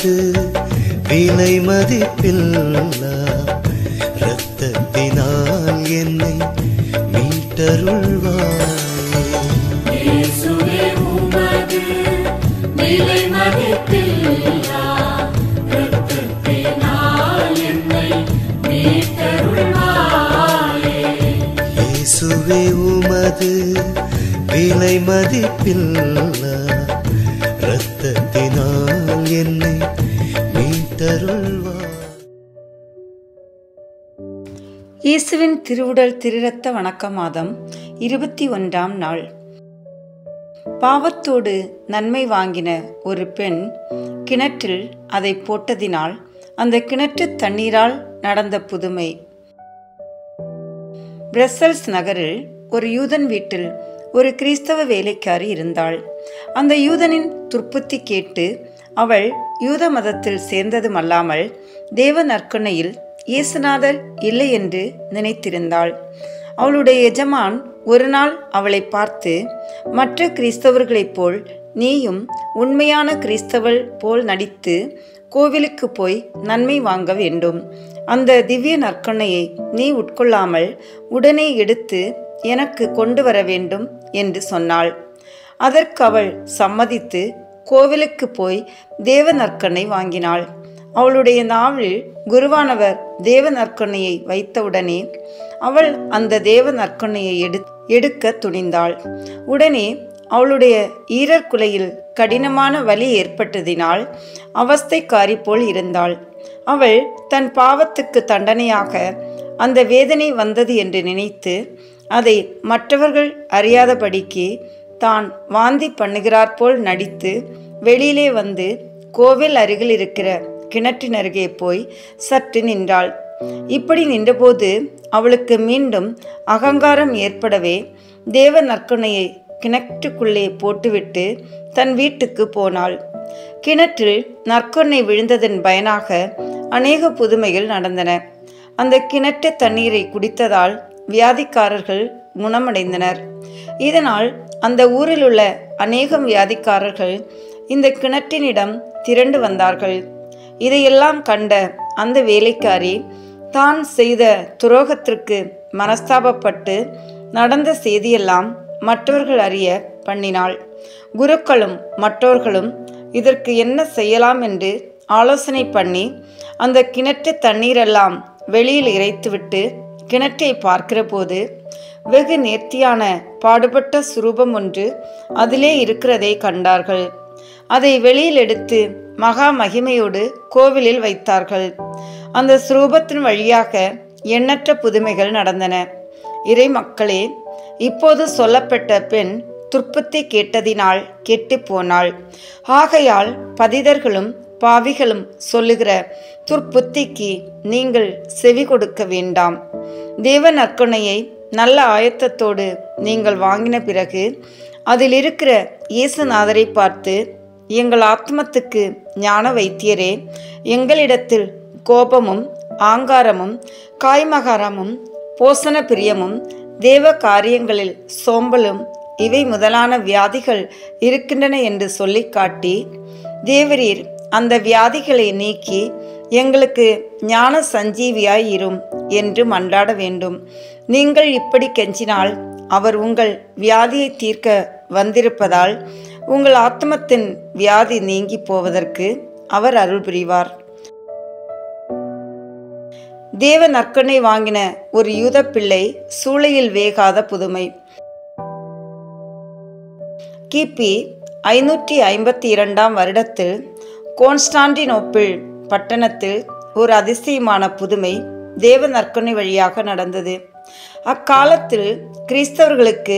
உமது விலை மதிப்பில்லா இரத்தத்தினால் என்னை மீட்டருள்வாய். இயேசுவே உமது விலை மதிப்பில்லா இரத்தத்தினால் என்னை மீட்டருள்வாயே. இயேசுவே உமது விலை மதிப்பில்லா இரத்தத்தினால் என்னை மீட்டருள்வாய். இயேசுவின் திருவுடல் திருரத்த வணக்க மாதம் 21ஆம் நாள். பாவத்தோடு நன்மை வாங்கின ஒரு பெண் கிணற்றில் அதை போட்டதினால் அந்த கிணற்று தண்ணீரால் நடந்த புதுமை. பிரசல்ஸ் நகரில் ஒரு யூதன் வீட்டில் ஒரு கிறிஸ்தவ வேலைக்காரி இருந்தாள். அந்த யூதனின் துர்ப்புத்தி கேட்டு அவள் யூத மதத்தில் சேர்ந்ததுமல்லாமல் தேவ நற்கருணையில் இயேசுநாதர் இல்லை என்று நினைத்திருந்தாள். அவளுடைய எஜமான் ஒரு நாள் அவளை பார்த்து, மற்ற கிறிஸ்தவர்களைப் போல் நீயும் உண்மையான கிறிஸ்தவள் போல் நடித்து கோவிலுக்கு போய் நன்மை வாங்க வேண்டும். அந்த திவ்ய நற்கருணையை நீ உட்கொள்ளாமல் உடனே எடுத்து எனக்கு கொண்டு வர வேண்டும் என்று சொன்னாள். அதற்கு அவள் சம்மதித்து கோவிலுக்கு போய் தேவ நற்கருணை வாங்கினாள். அவளுடைய நாவில் குருவானவர் தேவ நற்கருணையை வைத்தவுடனே அவள் அந்த தேவ நற்கருணையை எடுக்க துணிந்தாள். உடனே அவளுடைய ஈரற்குலையில் கடினமான வலி ஏற்பட்டதினால் அவஸ்தைக்காரி போல் இருந்தாள். அவள் தன் பாவத்துக்கு தண்டனையாக அந்த வேதனை வந்தது என்று நினைத்து அதை மற்றவர்கள் அறியாதபடிக்கு தான் வாந்தி பண்ணுகிறார் போல் நடித்து வெளியிலே வந்து கோவில் அருகில் இருக்கிற கிணற்றின் அருகே போய் சற்று நின்றாள். இப்படி நின்றபோது அவளுக்கு மீண்டும் அகங்காரம் ஏற்படவே தேவ நற்கருணையை கிணற்றுக்குள்ளே போட்டுவிட்டு தன் வீட்டுக்கு போனாள். கிணற்றில் நற்கருணை விழுந்ததன் பயனாக அநேக புதுமைகள் நடந்தன. அந்த கிணற்று தண்ணீரை குடித்ததால் வியாதிக்காரர்கள் குணமடைந்தனர். இதனால் அந்த ஊரில் உள்ள அநேகம் வியாதிக்காரர்கள் இந்த கிணற்றினிடம் திரண்டு வந்தார்கள். இதையெல்லாம் கண்ட அந்த வேலைக்காரி தான் செய்த துரோகத்திற்கு மனஸ்தாபப்பட்டு நடந்த செய்தியெல்லாம் மற்றவர்கள் அறிய பண்ணினாள். குருக்களும் மற்றவர்களும் இதற்கு என்ன செய்யலாம் என்று ஆலோசனை பண்ணி அந்த கிணற்று தண்ணீரெல்லாம் வெளியில் இறைத்துவிட்டு கிணற்றை பார்க்கிற போது வெகு நேர்த்தியான பாடுபட்ட சுரூபம் ஒன்று அதிலே இருக்கிறதை கண்டார்கள். அதை வெளியில் எடுத்து மகா மகிமையோடு கோவிலில் வைத்தார்கள். அந்த சுரூபத்தின் வழியாக எண்ணற்ற புதுமைகள் நடந்தன. இறை மக்களே, இப்போது சொல்லப்பட்ட பெண் துர்ப்புத்தி கேட்டதினால் கெட்டு போனாள். ஆகையால் பதிதர்களும் பாவிகளும் சொல்லுகிற துர்ப்புத்திக்கு நீங்கள் செவி கொடுக்க வேண்டாம். தேவ நற்கருணையை நல்ல ஆயத்தத்தோடு நீங்கள் வாங்கின பிறகு அதில் இருக்கிற இயேசுநாதரை பார்த்து, எங்கள் ஆத்மத்துக்கு ஞான வைத்தியரே, எங்களிடத்தில் கோபமும் ஆங்காரமும் காய்மகாரமும் போசன பிரியமும் தேவ காரியங்களில் சோம்பலும் இவை முதலான வியாதிகள் இருக்கின்றன என்று சொல்லி காட்டி, தேவரீர் அந்த வியாதிகளை நீக்கி எங்களுக்கு ஞான சஞ்சீவியாய் இரும் என்று மன்றாட வேண்டும். நீங்கள் இப்படி கெஞ்சினால் அவர் உங்கள் வியாதியை தீர்க்க வந்திருப்பதால் உங்கள் ஆத்மத்தின் வியாதி நீங்கி போவதற்கு அவர் அருள் புரிவார். தேவ நற்கருணை வாங்கின ஒரு யூத பிள்ளை சூளையில் வேகாத புதுமை. கிபி 552ஆம் வருடத்தில் கான்ஸ்டாண்டினோப்பிள் பட்டணத்தில் ஒரு அதிசயமான புதுமை தேவ நற்கருணை வழியாக நடந்தது. அக்காலத்தில் கிறிஸ்தவர்களுக்கு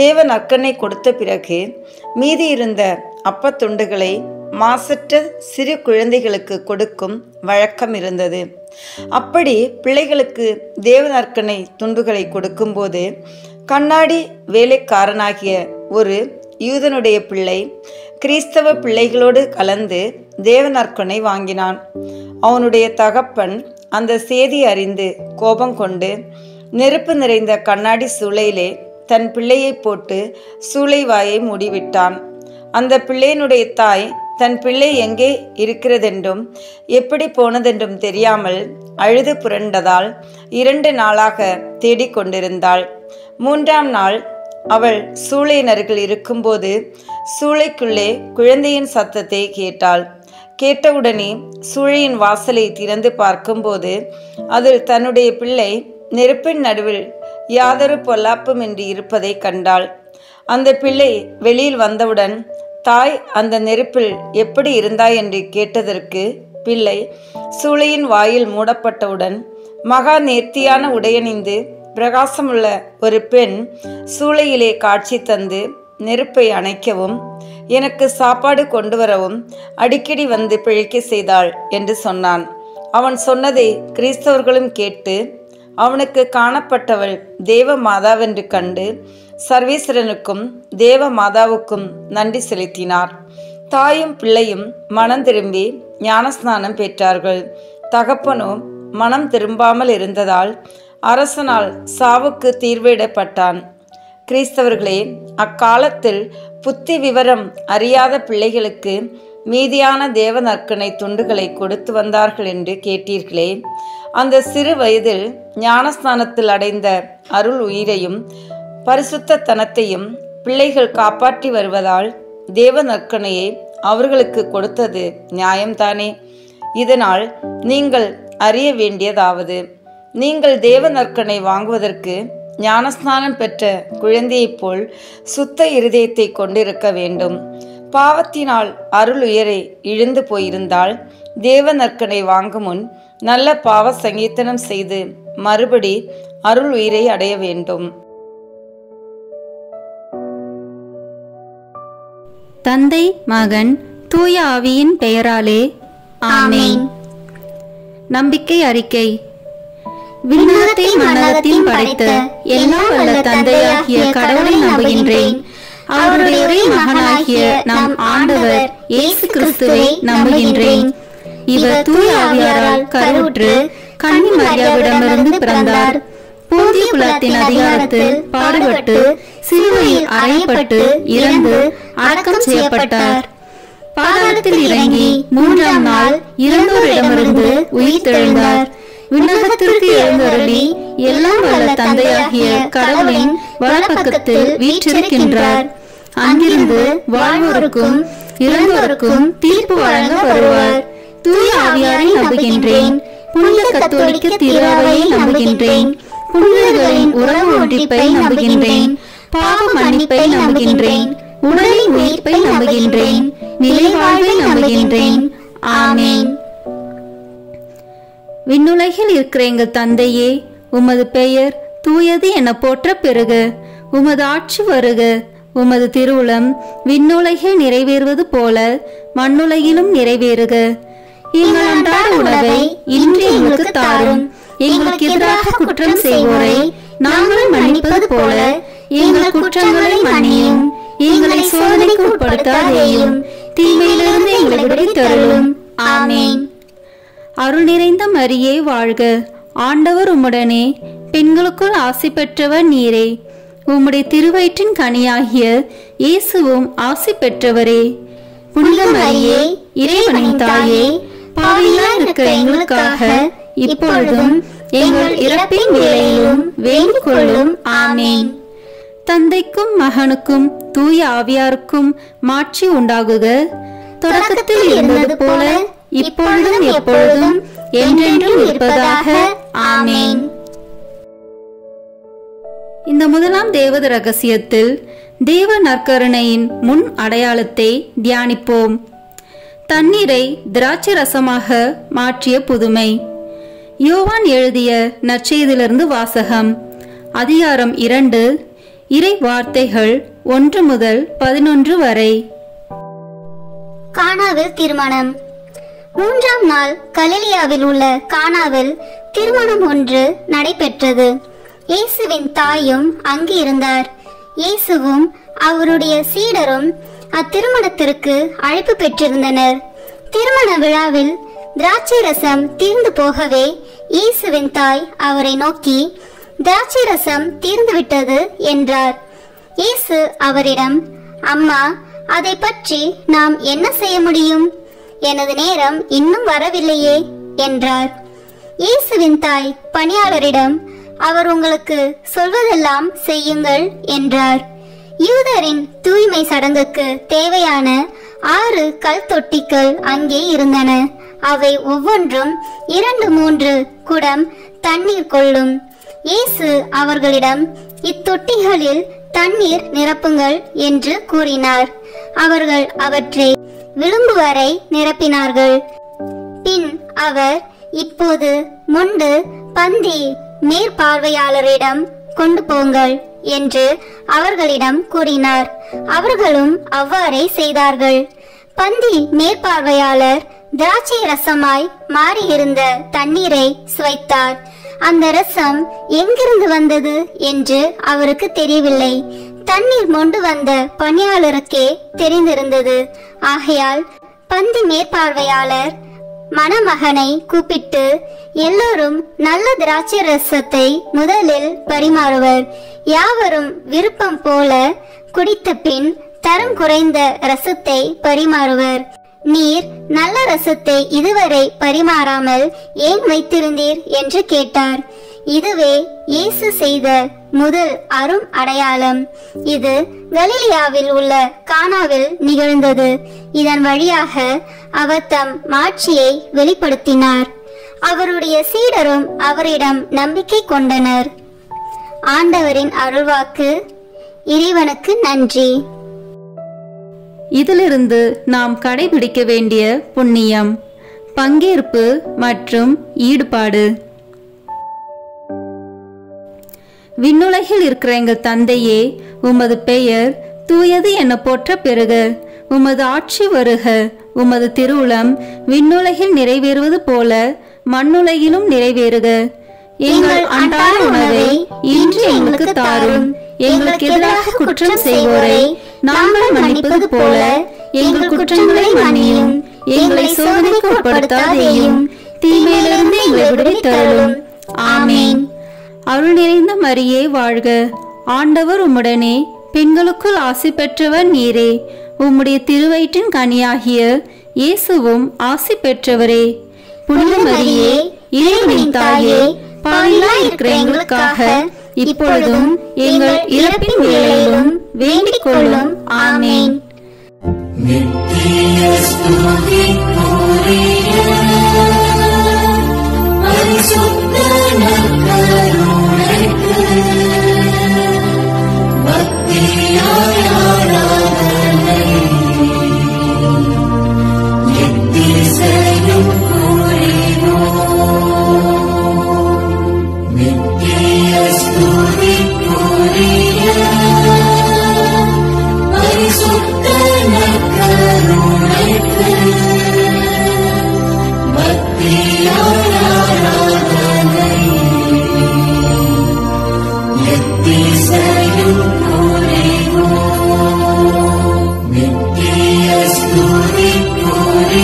தேவ நற்கருணை கொடுத்த பிறகு மீதி இருந்த அப்பத்துண்டுகளை மாசற்ற சிறு குழந்தைகளுக்கு கொடுக்கும் வழக்கம் இருந்தது. அப்படி பிள்ளைகளுக்கு தேவ நற்கருணை துண்டுகளை கொடுக்கும்போது கண்ணாடி வேலைக்காரனாகிய ஒரு யூதனுடைய பிள்ளை கிறிஸ்தவ பிள்ளைகளோடு கலந்து தேவ நற்கருணை வாங்கினான். அவனுடைய தகப்பன் அந்த செய்தி அறிந்து கோபம் கொண்டு நெருப்பு நிறைந்த கண்ணாடி சூளையிலே தன் பிள்ளையை போட்டு சூளை வாயை மூடிவிட்டான். அந்த பிள்ளையினுடைய தாய் தன் பிள்ளை எங்கே இருக்கிறதென்றும் எப்படி போனதென்றும் தெரியாமல் அழுது புரண்டதால் 2 நாளாக தேடிக்கொண்டிருந்தாள். 3ஆம் நாள் அவள் சூளையின் அருகில் இருக்கும்போது சூளைக்குள்ளே குழந்தையின் சத்தத்தை கேட்டாள். கேட்டவுடனே சூளையின் வாசலை திறந்து பார்க்கும்போது அதில் தன்னுடைய பிள்ளை நெருப்பின் நடுவில் யாதொரு பொல்லாப்புமின்றி இருப்பதை கண்டாள். அந்த பிள்ளை வெளியில் வந்தவுடன், தாய் அந்த நெருப்பில் எப்படி இருந்தாய் என்று கேட்டதற்கு பிள்ளை சூளையின் வாயில் மூடப்பட்டவுடன் மகா நேர்த்தியான உடையணிந்து பிரகாசமுள்ள ஒரு பெண் சூளையிலே காட்சி தந்து நெருப்பை அணைக்கவும் எனக்கு சாப்பாடு கொண்டு வரவும் அடிக்கடி வந்து பிழைக்க செய்தாள் என்று சொன்னான். அவன் சொன்னதை கிறிஸ்தவர்களும் கேட்டு அவனுக்கு காணப்பட்டவள் தேவ மாதாவென்று கண்டு சர்வேஸ்வரனுக்கும் தேவ மாதாவுக்கும் நன்றி செலுத்தினார். தாயும் பிள்ளையும் மனம் திரும்பி ஞானஸ்நானம் பெற்றார்கள். தகப்பனோ மனம் திரும்பாமல் இருந்ததால் அரசனால் சாவுக்கு தீர்விடப்பட்டான். கிறிஸ்தவர்களே, அக்காலத்தில் புத்தி விவரம் அறியாத பிள்ளைகளுக்கு மீதியான தேவ நற்கனை துண்டுகளை கொடுத்து வந்தார்கள் என்று கேட்டீர்களே. அந்த சிறு வயதில் ஞானஸ்நானத்தில் அடைந்த அருள் உயிரையும் பரிசுத்த தனத்தையும் பிள்ளைகள் காப்பாற்றி வருவதால் தேவ நற்கனையை அவர்களுக்கு கொடுத்தது நியாயம்தானே. இதனால் நீங்கள் அறிய வேண்டியதாவது, நீங்கள் தேவ நற்கனை வாங்குவதற்கு ஞானஸ்நானம் பெற்ற குழந்தையைப் போல் சுத்த இருதயத்தை கொண்டிருக்க வேண்டும். பாவத்தினால் அருள் உயரை இழந்து போயிருந்தால் தேவ நற்கனை வாங்கும் முன் நல்ல பாவ சங்கீர்த்தனம் செய்து மறுபடி அருள் உயிரை அடைய வேண்டும். தந்தை, மகன், தூய ஆவியின் பெயராலே ஆமென். நம்பிக்கை அறிக்கை. விண்ணகத்தை மண்ணகத்தில் படைத்த எல்லாம் வல்ல தந்தையாகிய கடவுளை நம்புகின்றேன். அவருடைய ஒரே மகனாகிய நம் ஆண்டவர் இயேசு கிறிஸ்துவை நம்புகின்றேன். இவர் தூய ஆவியாரால் கருவுற்று கன்னி மரியாவிடமிருந்து பிறந்தார். போந்திய குலத்தின் அதிகாரத்தில் பாடுபட்டு சிலுவையில் அறையப்பட்டு இறந்து அடக்கம் செய்யப்பட்டார். பாதாளத்தில் இறங்கி 3ஆம் நாள் இறந்தோரிடமிருந்து உயிர் தெழுந்தார். விண்ணகத்திற்கு எழுந்தருளி எல்லாம் வல்ல தந்தையாகிய கடவுளின் வலப்பக்கத்தில் வீற்றிருக்கின்றார். அங்கிருந்து வாழ்வோருக்கும் இறந்தோருக்கும் தீர்ப்பு வழங்க வருவார். தூய ஆவியாரை நம்புகின்றேன். புனித கத்தோலிக்க திருஅவையை நம்புகின்றேன். புனிதர்களின் உறவு ஒன்றிப்பை நம்புகின்றேன். பாவ மன்னிப்பை நம்புகின்றேன். உடலின் உயிர்ப்பை நம்புகின்றேன். நிலை வாழ்வை நம்புகின்றேன். ஆமென். விண்ணுலகில் இருக்கிற எங்கள் தந்தையே, உமது பெயர் தூயது என போற்ற பெறுக. உமது ஆட்சி வருக. உமது திருவுளம் விண்ணுலகில் நிறைவேறுவது போல மண்ணுலகிலும் நிறைவேறுக. எங்கள் அன்றாட உணவை இன்று எங்களுக்கு தாரும். எங்களுக்கு எதிராக குற்றம் செய்வோரை நாங்கள் மன்னிப்பது போல எங்கள் குற்றங்களை மன்னியும். எங்களை சோதனைக்கு உட்படுத்தாதேயும், தீமையிலிருந்து எங்களை விடுவித்தருளும். ஆமென். அருள் நிறைந்த மரியே வாழ்க. ஆண்டவர் உம்முடனே, பெண்களுக்குள் ஆசி பெற்றவர் நீரே. உம்முடைய திருவயிற்றின் கனியாகிய இயேசுவும் ஆசி பெற்றவரே. புனித மரியே, இறைவனின் தாயே, பாவிகளாய் இருக்கிற எங்களுக்காக இப்பொழுதும் எங்கள் இறப்பின் வேளையிலும் வேண்டிக் கொள்ளும். ஆமென். தந்தைக்கும் மகனுக்கும் தூய ஆவியாருக்கும் மாட்சி உண்டாகுக. தொடக்கத்தில் இருந்தது போல இப்பொழுதும் எப்பொழுதும் என்றென்றும் இருப்பதாக. ஆமென். இந்த முதலாம் தேவத ரகசியத்தில் தேவ நற்கருணையின் முன் அடையாளத்தை தியானிப்போம். தண்ணீரை திராட்சை ரசமாக மாற்றிய புதுமை. யோவான் எழுதிய நற்செய்தியிலிருந்து வாசகம். அதிகாரம் 2, இறை வார்த்தைகள் 1 முதல் 11 வரை. கானாவில் திருமணம். 3ஆம் நாள் கலிலியாவில் உள்ள கானாவில் திருமணம் ஒன்று நடைபெற்றது. இயேசுவின் தாயும் அங்கு இருந்தார். இயேசுவும் அவருடைய சீடரும் அத்திருமணத்திற்கு அழைப்பு பெற்றிருந்தனர். திருமண விழாவில் திராட்சை ரசம் தீர்ந்து போகவே இயேசுவின் தாய் அவரை நோக்கி, திராட்சை ரசம் தீர்ந்து விட்டது என்றார். இயேசு அவரிடம், அம்மா, அதை பற்றி நாம் என்ன செய்ய முடியும்? எனது நேரம் இன்னும் வரவில்லையே என்றார். இயேசுவின் தாய் பணியாளரிடம், அவர் உங்களுக்கு சொல்வதெல்லாம் செய்யுங்கள் என்றார். யூதரின் தூய்மை சடங்குக்கு தேவையான 6 கல் தொட்டிகள் அங்கே இருந்தன. அவை ஒவ்வொன்றும் 2-3 குடம் தண்ணீர் கொள்ளும். இயேசு அவர்களிடம், இத்தொட்டிகளில் தண்ணீர் நிரப்புங்கள் என்று கூறினார். அவர்கள் அவற்றை விளிம்பு வரை நிரப்பினார்கள். பின் அவர், இப்போது மொண்டு பந்தி மேற்பார்வையாளரிடம் கொண்டு போங்கள் என்று அவர்களிடம் கூறினார். அவர்களும் அவ்வாறே செய்தார்கள். பந்தி மேற்பார்வையாளர் திராட்சை ரசமாய் மாறியிருந்த தண்ணீரை சுவைத்தார். அந்த ரசம் எங்கிருந்து வந்தது என்று அவருக்கு தெரியவில்லை. தண்ணீர் மொண்டு வந்த பணியாளருக்கே தெரிந்திருந்தது. ஆகையால் பந்தி மேற்பார்வையாளர் மணமகனை கூப்பிட்டு, எல்லோரும் நல்ல திராட்சை ரசத்தை முதலில் பரிமாறுவர். யாவரும் விருப்பம் போல குடித்த பின் தரம் குறைந்த ரசத்தை பரிமாறுவர். நீர் நல்ல ரசத்தை இதுவரை பரிமாறாமல் ஏன் வைத்திருந்தீர் என்று கேட்டார். இதுவே இயேசு செய்த முதல் அரும் அடையாளம். இது கலிலியாவில் உள்ள கானாவில் நிகழ்ந்தது. இதன் வழியாக அவர் தம் மாட்சியை வெளிப்படுத்தினார். அவருடைய சீடரும் அவரிடம் நம்பிக்கை கொண்டனர். ஆண்டவரின் அருள்வாக்கு. இறைவனுக்கு நன்றி. இதிலிருந்து நாம் கடைபிடிக்க வேண்டிய புண்ணியம், பங்கேற்பு மற்றும் ஈடுபாடு. விண்ணுலகில் இருக்கிற எங்கள் தந்தையே, உமது பெயர் தூயது என போற்ற பெறுக. உமது ஆட்சி வருக. உமது திருவுளம் விண்ணுலகில் நிறைவேறுவது போல மண்ணுலகிலும் நிறைவேறுக. எங்கள் அன்றாட உணவை இன்று எங்களுக்கு தாரும். எங்களுக்கு எதிராக குற்றம் செய்வோரை நாங்கள் மன்னிப்பது போல எங்கள் குற்றங்களை மன்னியும். எங்களை சோதனைக்கு உட்படுத்தாதேயும், தீமையிலிருந்து எங்களை விடுவித்தருளும். ஆமேன். அருள் நிறைந்த மரியே வாழ்க. ஆண்டவர் உம்முடனே, பெண்களுக்குள் ஆசி பெற்றவர் நீரே. உம்முடைய திருவயிற்றின் கனியாகிய இயேசுவும் ஆசி பெற்றவரே. புனித மரியே, இறைவனின் தாயே, பாவிகளாய் இருக்கிற எங்களுக்காக இப்பொழுதும் எங்கள் இறப்பின் வேளையிலும் வேண்டிக் கொள்ளும். ஆமேன். நித்திய ஸ்துதிக்குரிய பரிசுத்த நற்கருணைக்கு பக்தியாய் ஆராதனை எத்திசையும் புரிவோம். நித்திய ஸ்துதிக்குரிய பரிசுத்த நற்கருணைக்கு பக்தியாய் ஆராதனை எத்திசையும் புரிவோம். நித்திய ஸ்துதிக்குரிய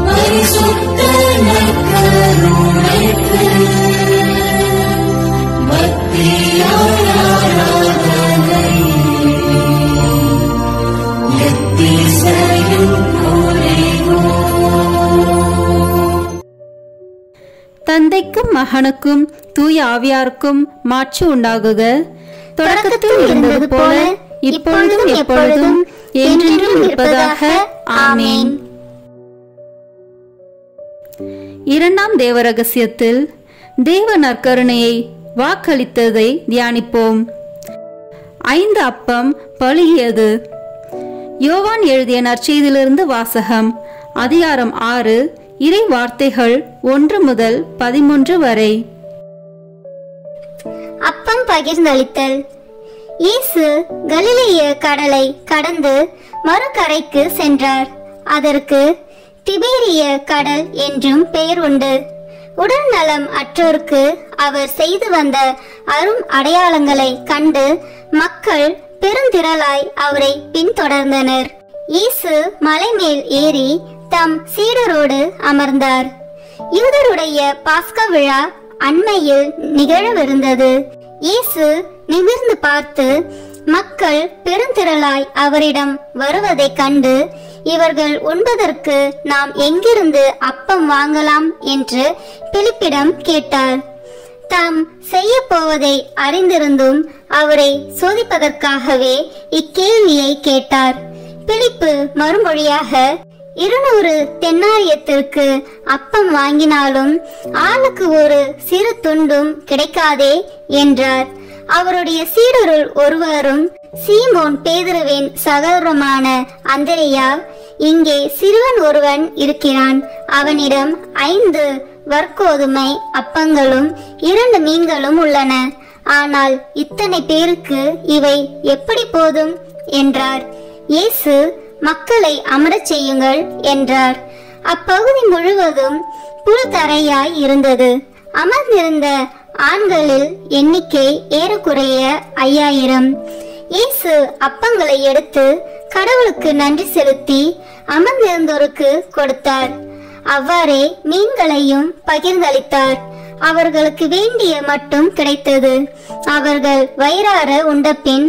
பரிசுத்த நற்கருணைக்கு பக்தியாய் ஆராதனை எத்திசையும் புரிவோம். தந்தைக்கும் மகனுக்கும் தூய ஆவியாருக்கும் மாட்சி உண்டாகுக. தொடக்கத்தில் இருந்தது போல இப்பொழுதும் எப்பொழுதும் என்றென்றும் இருப்பதாக. ஆமேன். இரண்டாம் தேவ ரகசியத்தில் தேவ நற்கருணையை வாக்களித்ததை தியானிப்போம். 5 அப்பம் பழுகியது. யோவான் எழுதிய நற்செய்தியிலிருந்து வாசகம். அதிகாரம் 6, இறை வார்த்தைகள் 1 முதல் 13 வரை. அப்பம் பகிர்ந்தளித்தல். இயேசு கலிலேய கடலை கடந்து மறுகரைக்கு சென்றார். அதற்கு திபேரிய கடல் என்றும் பெயர் உண்டு. உடல் நலம் அற்றோருக்கு அவர் செய்து வந்த அரும் அடையாளங்களை கண்டு மக்கள் பெருந்திரளாய் அவரை பின்தொடர்ந்தனர். இயேசு மலை மேல் ஏறி தம் சீடரோடு அமர்ந்தார். யூதருடைய பாஸ்கா விழா அண்மையில் நிகழவிருந்தது. இயேசு நிமிர்ந்து பார்த்து, மக்கள் பெருந்திரளாய் அவரிடம் வருவதைக் கண்டு, இவர்கள் உண்பதற்கு நாம் எங்கிருந்து அப்பம் வாங்கலாம் என்று பிலிப்பிடம் கேட்டார். தாம் செய்ய போவதை அறிந்திருந்தும் அவரை சோதிப்பதற்காகவே இக்கேள்வியை கேட்டார். பிலிப்பு மறுமொழியாக, 200 தென்னாரியத்திற்கு அப்பம் வாங்கினாலும் ஆளுக்கு ஒரு சிறு துண்டும் கிடைக்காதே என்றார். அவருடைய சீடருள் ஒருவரும் சீமோன் பேதுருவின் சகோதரமான அந்திரேயா, இங்கே சிறுவன் ஒருவன் இருக்கிறான், அவனிடம் 5 வற்கோதுமை அப்பங்களும் 2 மீன்களும் உள்ளன, ஆனால் இத்தனை பேருக்கு இவை எப்படி போதும் என்றார். இயேசு, மக்களை அமரச் செய்யுங்கள் என்றார். அப்பகுதி முழுவதும் புல்தரையாய் இருந்தது. அமர்ந்திருந்த ஆண்களில் எண்ணிக்கை ஏறக்குறைய 5000. இயேசு அப்பங்களை எடுத்து கடவுளுக்கு நன்றி செலுத்தி அமர்ந்திருந்தோருக்கு கொடுத்தார். அவ்வாறே மீன்களையும் பகிர்ந்தளித்தார். அவர்களுக்கு வேண்டிய மட்டும் கிடைத்தது. அவர்கள் வயிறார உண்டபின்,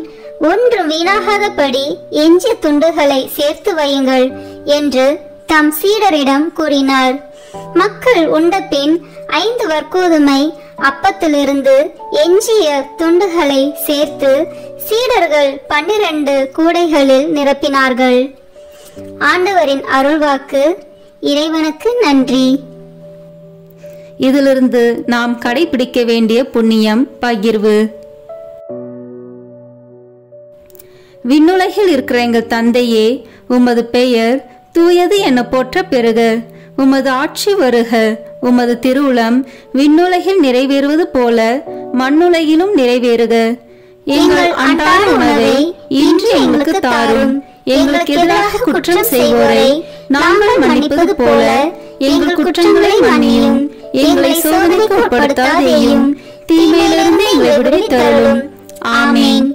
ஒன்றும் வீணாகாதபடி எஞ்சிய துண்டுகளை சேர்த்து வையுங்கள் என்று தம் சீடரிடம் கூறினார். மக்கள் உண்டபின் 5 வற்கோதுமை அப்பத்திலிருந்து எஞ்சிய துண்டுகளை சேர்த்து சீடர்கள் 12 கூடைகளில் நிரப்பினார்கள். ஆண்டவரின் அருள்வாக்கு. இறைவனுக்கு நன்றி. இதிலிருந்து நாம் கடைபிடிக்க வேண்டிய புண்ணியம் பகிர்வு. விண்ணுலகில் இருக்கிற எங்கள் தந்தையே, உமது பெயர் தூயது என போற்ற பெறுக. உமது ஆட்சி வருக. உமது திருவுளம் விண்ணுலகில் நிறைவேறுவது போல மண்ணுலகிலும் நிறைவேறுக. எங்கள் அன்றாட உணவை இன்று எங்களுக்கு தாரும். எங்களுக்கு எதிராக குற்றம் செய்வோரை நாங்கள் மன்னிப்பது போல எங்கள் குற்றங்களை மன்னியும். எங்களை சோதனைக்கு உட்படுத்தாதேயும், தீமையிலிருந்து எங்களை விடுவித்தருளும். ஆமேன்.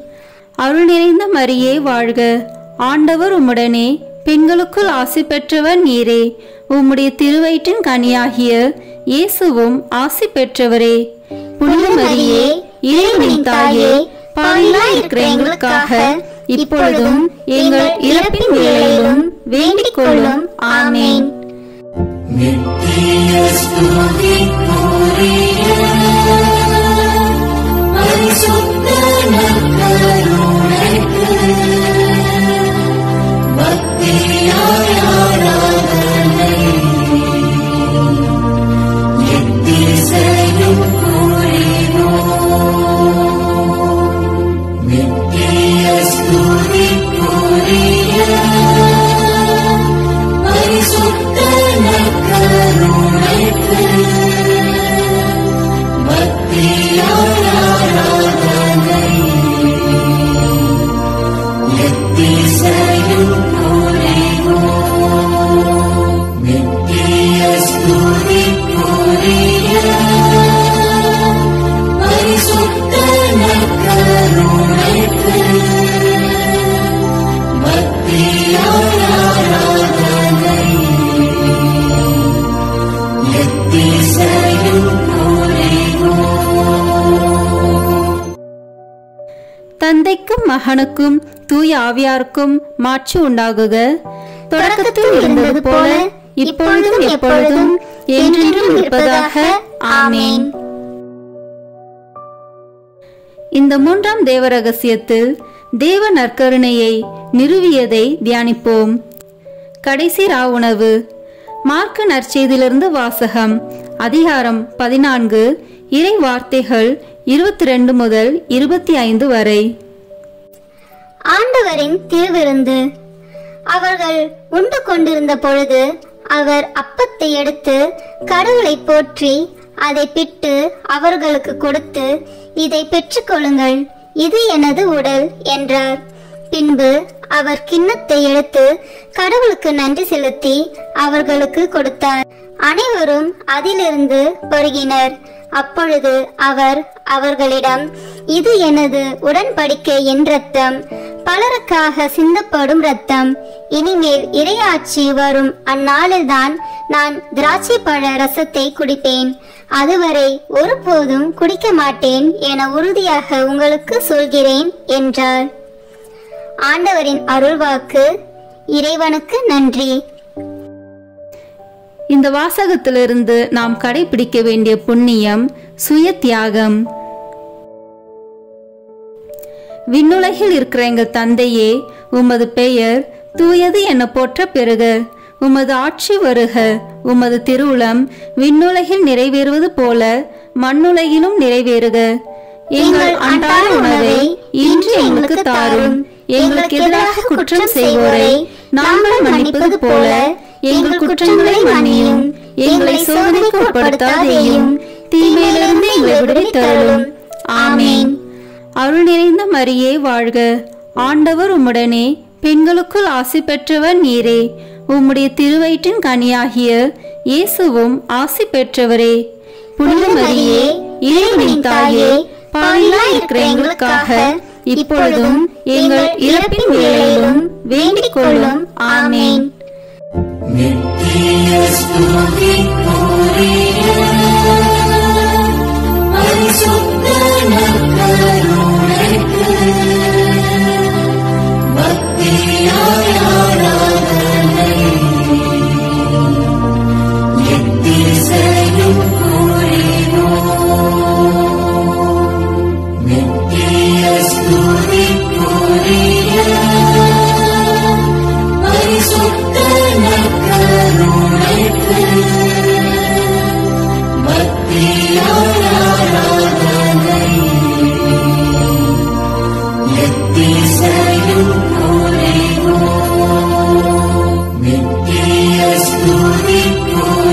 அருள் நிறைந்த மரியே வாழ்க. ஆண்டவர் உம்முடனே, பெண்களுக்குள் ஆசி பெற்றவர் நீரே. உம்முடைய திருவயிற்றின் கனியாகிய இயேசுவும் ஆசி பெற்றவரே. புனித மரியே, இறைவனின் தாயே, பாவிகளாய் இருக்கிற எங்களுக்காக இப்பொழுதும் எங்கள் இறப்பின் வேளையிலும் வேண்டிக் கொள்ளும். ஆமேன். நித்திய ஸ்துதிக்குரிய பரிசுத்த நற்கருணைக்கு பக்தியாய் ஆராதனை எத்திசையும் புரிவோம். நித்திய ஸ்துதிக்குரிய பரிசுத்த நற்கருணைக்கு பக்தியாய் ஆராதனை எத்திசையும் புரிவோம். நித்திய ஸ்துதிக்குரிய பரிசுத்த நற்கருணைக்கு பக்தியாய் ஆராதனை எத்திசையும் புரிவோம். தந்தைக்கும் மகனுக்கும் தூய ஆவியாருக்கும் மாட்சி உண்டாகுக. தொடக்கத்தில் இருந்தது போல இப்பொழுதும் எப்பொழுதும் என்றென்றும் இருப்பதாக. ஆமேன். இந்த 3ஆம் தேவ ரகசியத்தில் தேவ நற்கருணையை நிறுவியதை தியானிப்போம். கடைசி ராவுணவு. மார்க்கு நற்செய்தியிலிருந்து வாசகம். அதிகாரம் 14, இறை வார்த்தைகள் 22 முதல் 25 வரை. ஆண்டவரின் திருவிருந்து. அவர்கள் உண்டு கொண்டிருந்த பொழுது அவர் அப்பத்தை எடுத்து கடவுளை போற்றி அதை பிட்டு அவர்களுக்கு கொடுத்து, இதை பெற்றுக்கொள்ளுங்கள், இது எனது உடல் என்றார். பின்பு அவர் கிண்ணத்தை எடுத்து கடவுளுக்கு நன்றி செலுத்தி அவர்களுக்கு கொடுத்தார். அனைவரும் அதிலிருந்து பருகினர். அப்பொழுது அவர் அவர்களிடம், இது எனது உடன்படிக்கையின் இரத்தம், பலருக்காக சிந்தப்படும் இரத்தம். இனிமேல் இறையாட்சி வரும் அந்நாளில்தான் நான் திராட்சை பழ ரசத்தை குடிப்பேன். அதுவரை ஒருபோதும் குடிக்க மாட்டேன் என உறுதியாக உங்களுக்கு சொல்கிறேன் என்றார். ஆண்டவரின் அருள்வாக்கு. இறைவனுக்கு நன்றி. இந்த வாசகத்திலிருந்து நாம் கடைபிடிக்க வேண்டிய புண்ணியம் சுய தியாகம். விண்ணுலகில் இருக்கிற எங்கள் தந்தையே, உமது பெயர் தூயது என போற்ற பெறுக. உமது ஆட்சி வருக. உமது திருவுளம் விண்ணுலகில் நிறைவேறுவது போல மண்ணுலகிலும் நிறைவேறுக. எங்கள் அன்றாட உணவை இன்று எங்களுக்கு தாரும். எங்களுக்கு எதிராக குற்றம் செய்வோரை நாங்கள் மன்னிப்பது போல எங்கள் குற்றங்களை மன்னியும். எங்களை சோதனைக்கு உட்படுத்தாதேயும், தீமையிலிருந்து எங்களை விடுவித்தருளும். ஆமேன். அருள் நிறைந்த மரியே வாழ்க. ஆண்டவர் உம்முடனே, பெண்களுக்குள் ஆசி பெற்றவர் நீரே. உம்முடைய திருவயிற்றின் கனியாகிய இயேசுவும் ஆசி பெற்றவரே. புனித மரியே, இறைவனின் தாயே, பாவிகளாய் இருக்கிற எங்களுக்காக இப்பொழுதும் எங்கள் இறப்பின் வேளையிலும் வேண்டிக் கொள்ளும். ஆமேன். நித்திய ஸ்துதிக்குரிய பரிசுத்த நற்கருணைக்கு பக்தியாய் ஆராதனை எத்திசையும் புரிவோம். நித்திய ஸ்துதிக்குரிய பரிசுத்த நற்கருணைக்கு பக்தியாய் ஆராதனை எத்திசையும் புரிவோம். நித்திய ஸ்துதிக்குரிய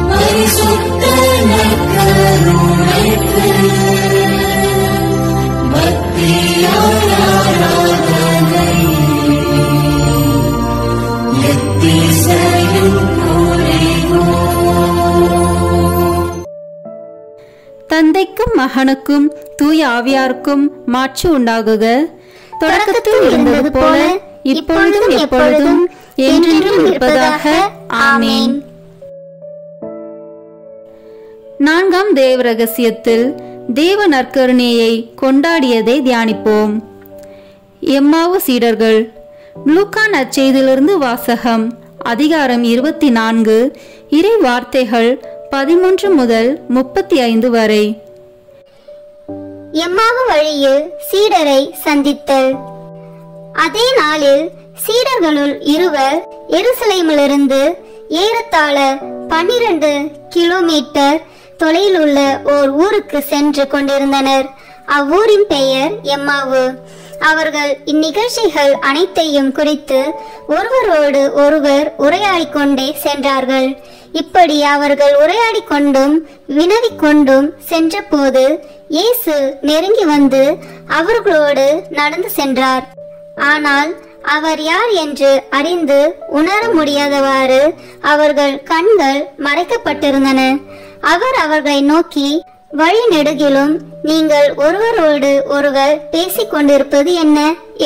பரிசுத்த நற்கருணைக்கு பக்தியாய் ஆராதனை எத்திசையும் புரிவோம். தந்தைக்கும் மகனுக்கும் தூய ஆவியாருக்கும் மாட்சி உண்டாகுக. தொடக்கத்தில் இருந்தது போல இப்பொழுதும் எப்பொழுதும் என்றென்றும் இருப்பதாக. ஆமேன். நான்காம் தேவ ரகசியத்தில் தேவ நற்கருணையை கொண்டாடியதை தியானிப்போம். எம்மாவு சீடர்கள். லூக்கா நற்செய்தியிலிருந்து வாசகம். அதிகாரம் 24, இறை வார்த்தைகள் 13 முதல் 35 வரை. எம்மாவு வழியில் சீடரை சந்தித்தல். அதே நாளில் சீடர்களுள் இருவர் எருசலேமிலிருந்து ஏறத்தாழ 12 கிலோமீட்டர் தொலைவில் உள்ள ஓர் ஊருக்கு சென்று கொண்டிருந்தனர். அவ்வூரின் பெயர் எம்மாவு. அவர்கள் இந்நிகழ்ச்சிகள் அனைத்தையும் குறித்து ஒருவரோடு ஒருவர் உரையாடிக் கொண்டே சென்றார்கள். இப்படி அவர்கள் உரையாடிக் கொண்டும் வினவிக் கொண்டும் சென்றபோது இயேசு நெருங்கி வந்து அவர்களோடு நடந்து சென்றார். ஆனால் அவர் யார் என்று அறிந்து உணர முடியாதவாறு அவர்கள் கண்கள் மறைக்கப்பட்டிருந்தன. அவர் அவர்களை நோக்கி, வழி நெடுகிலும் நீங்கள் ஒருவரோடு ஒருவர் பேசிக் கொண்டிருப்பது என்ன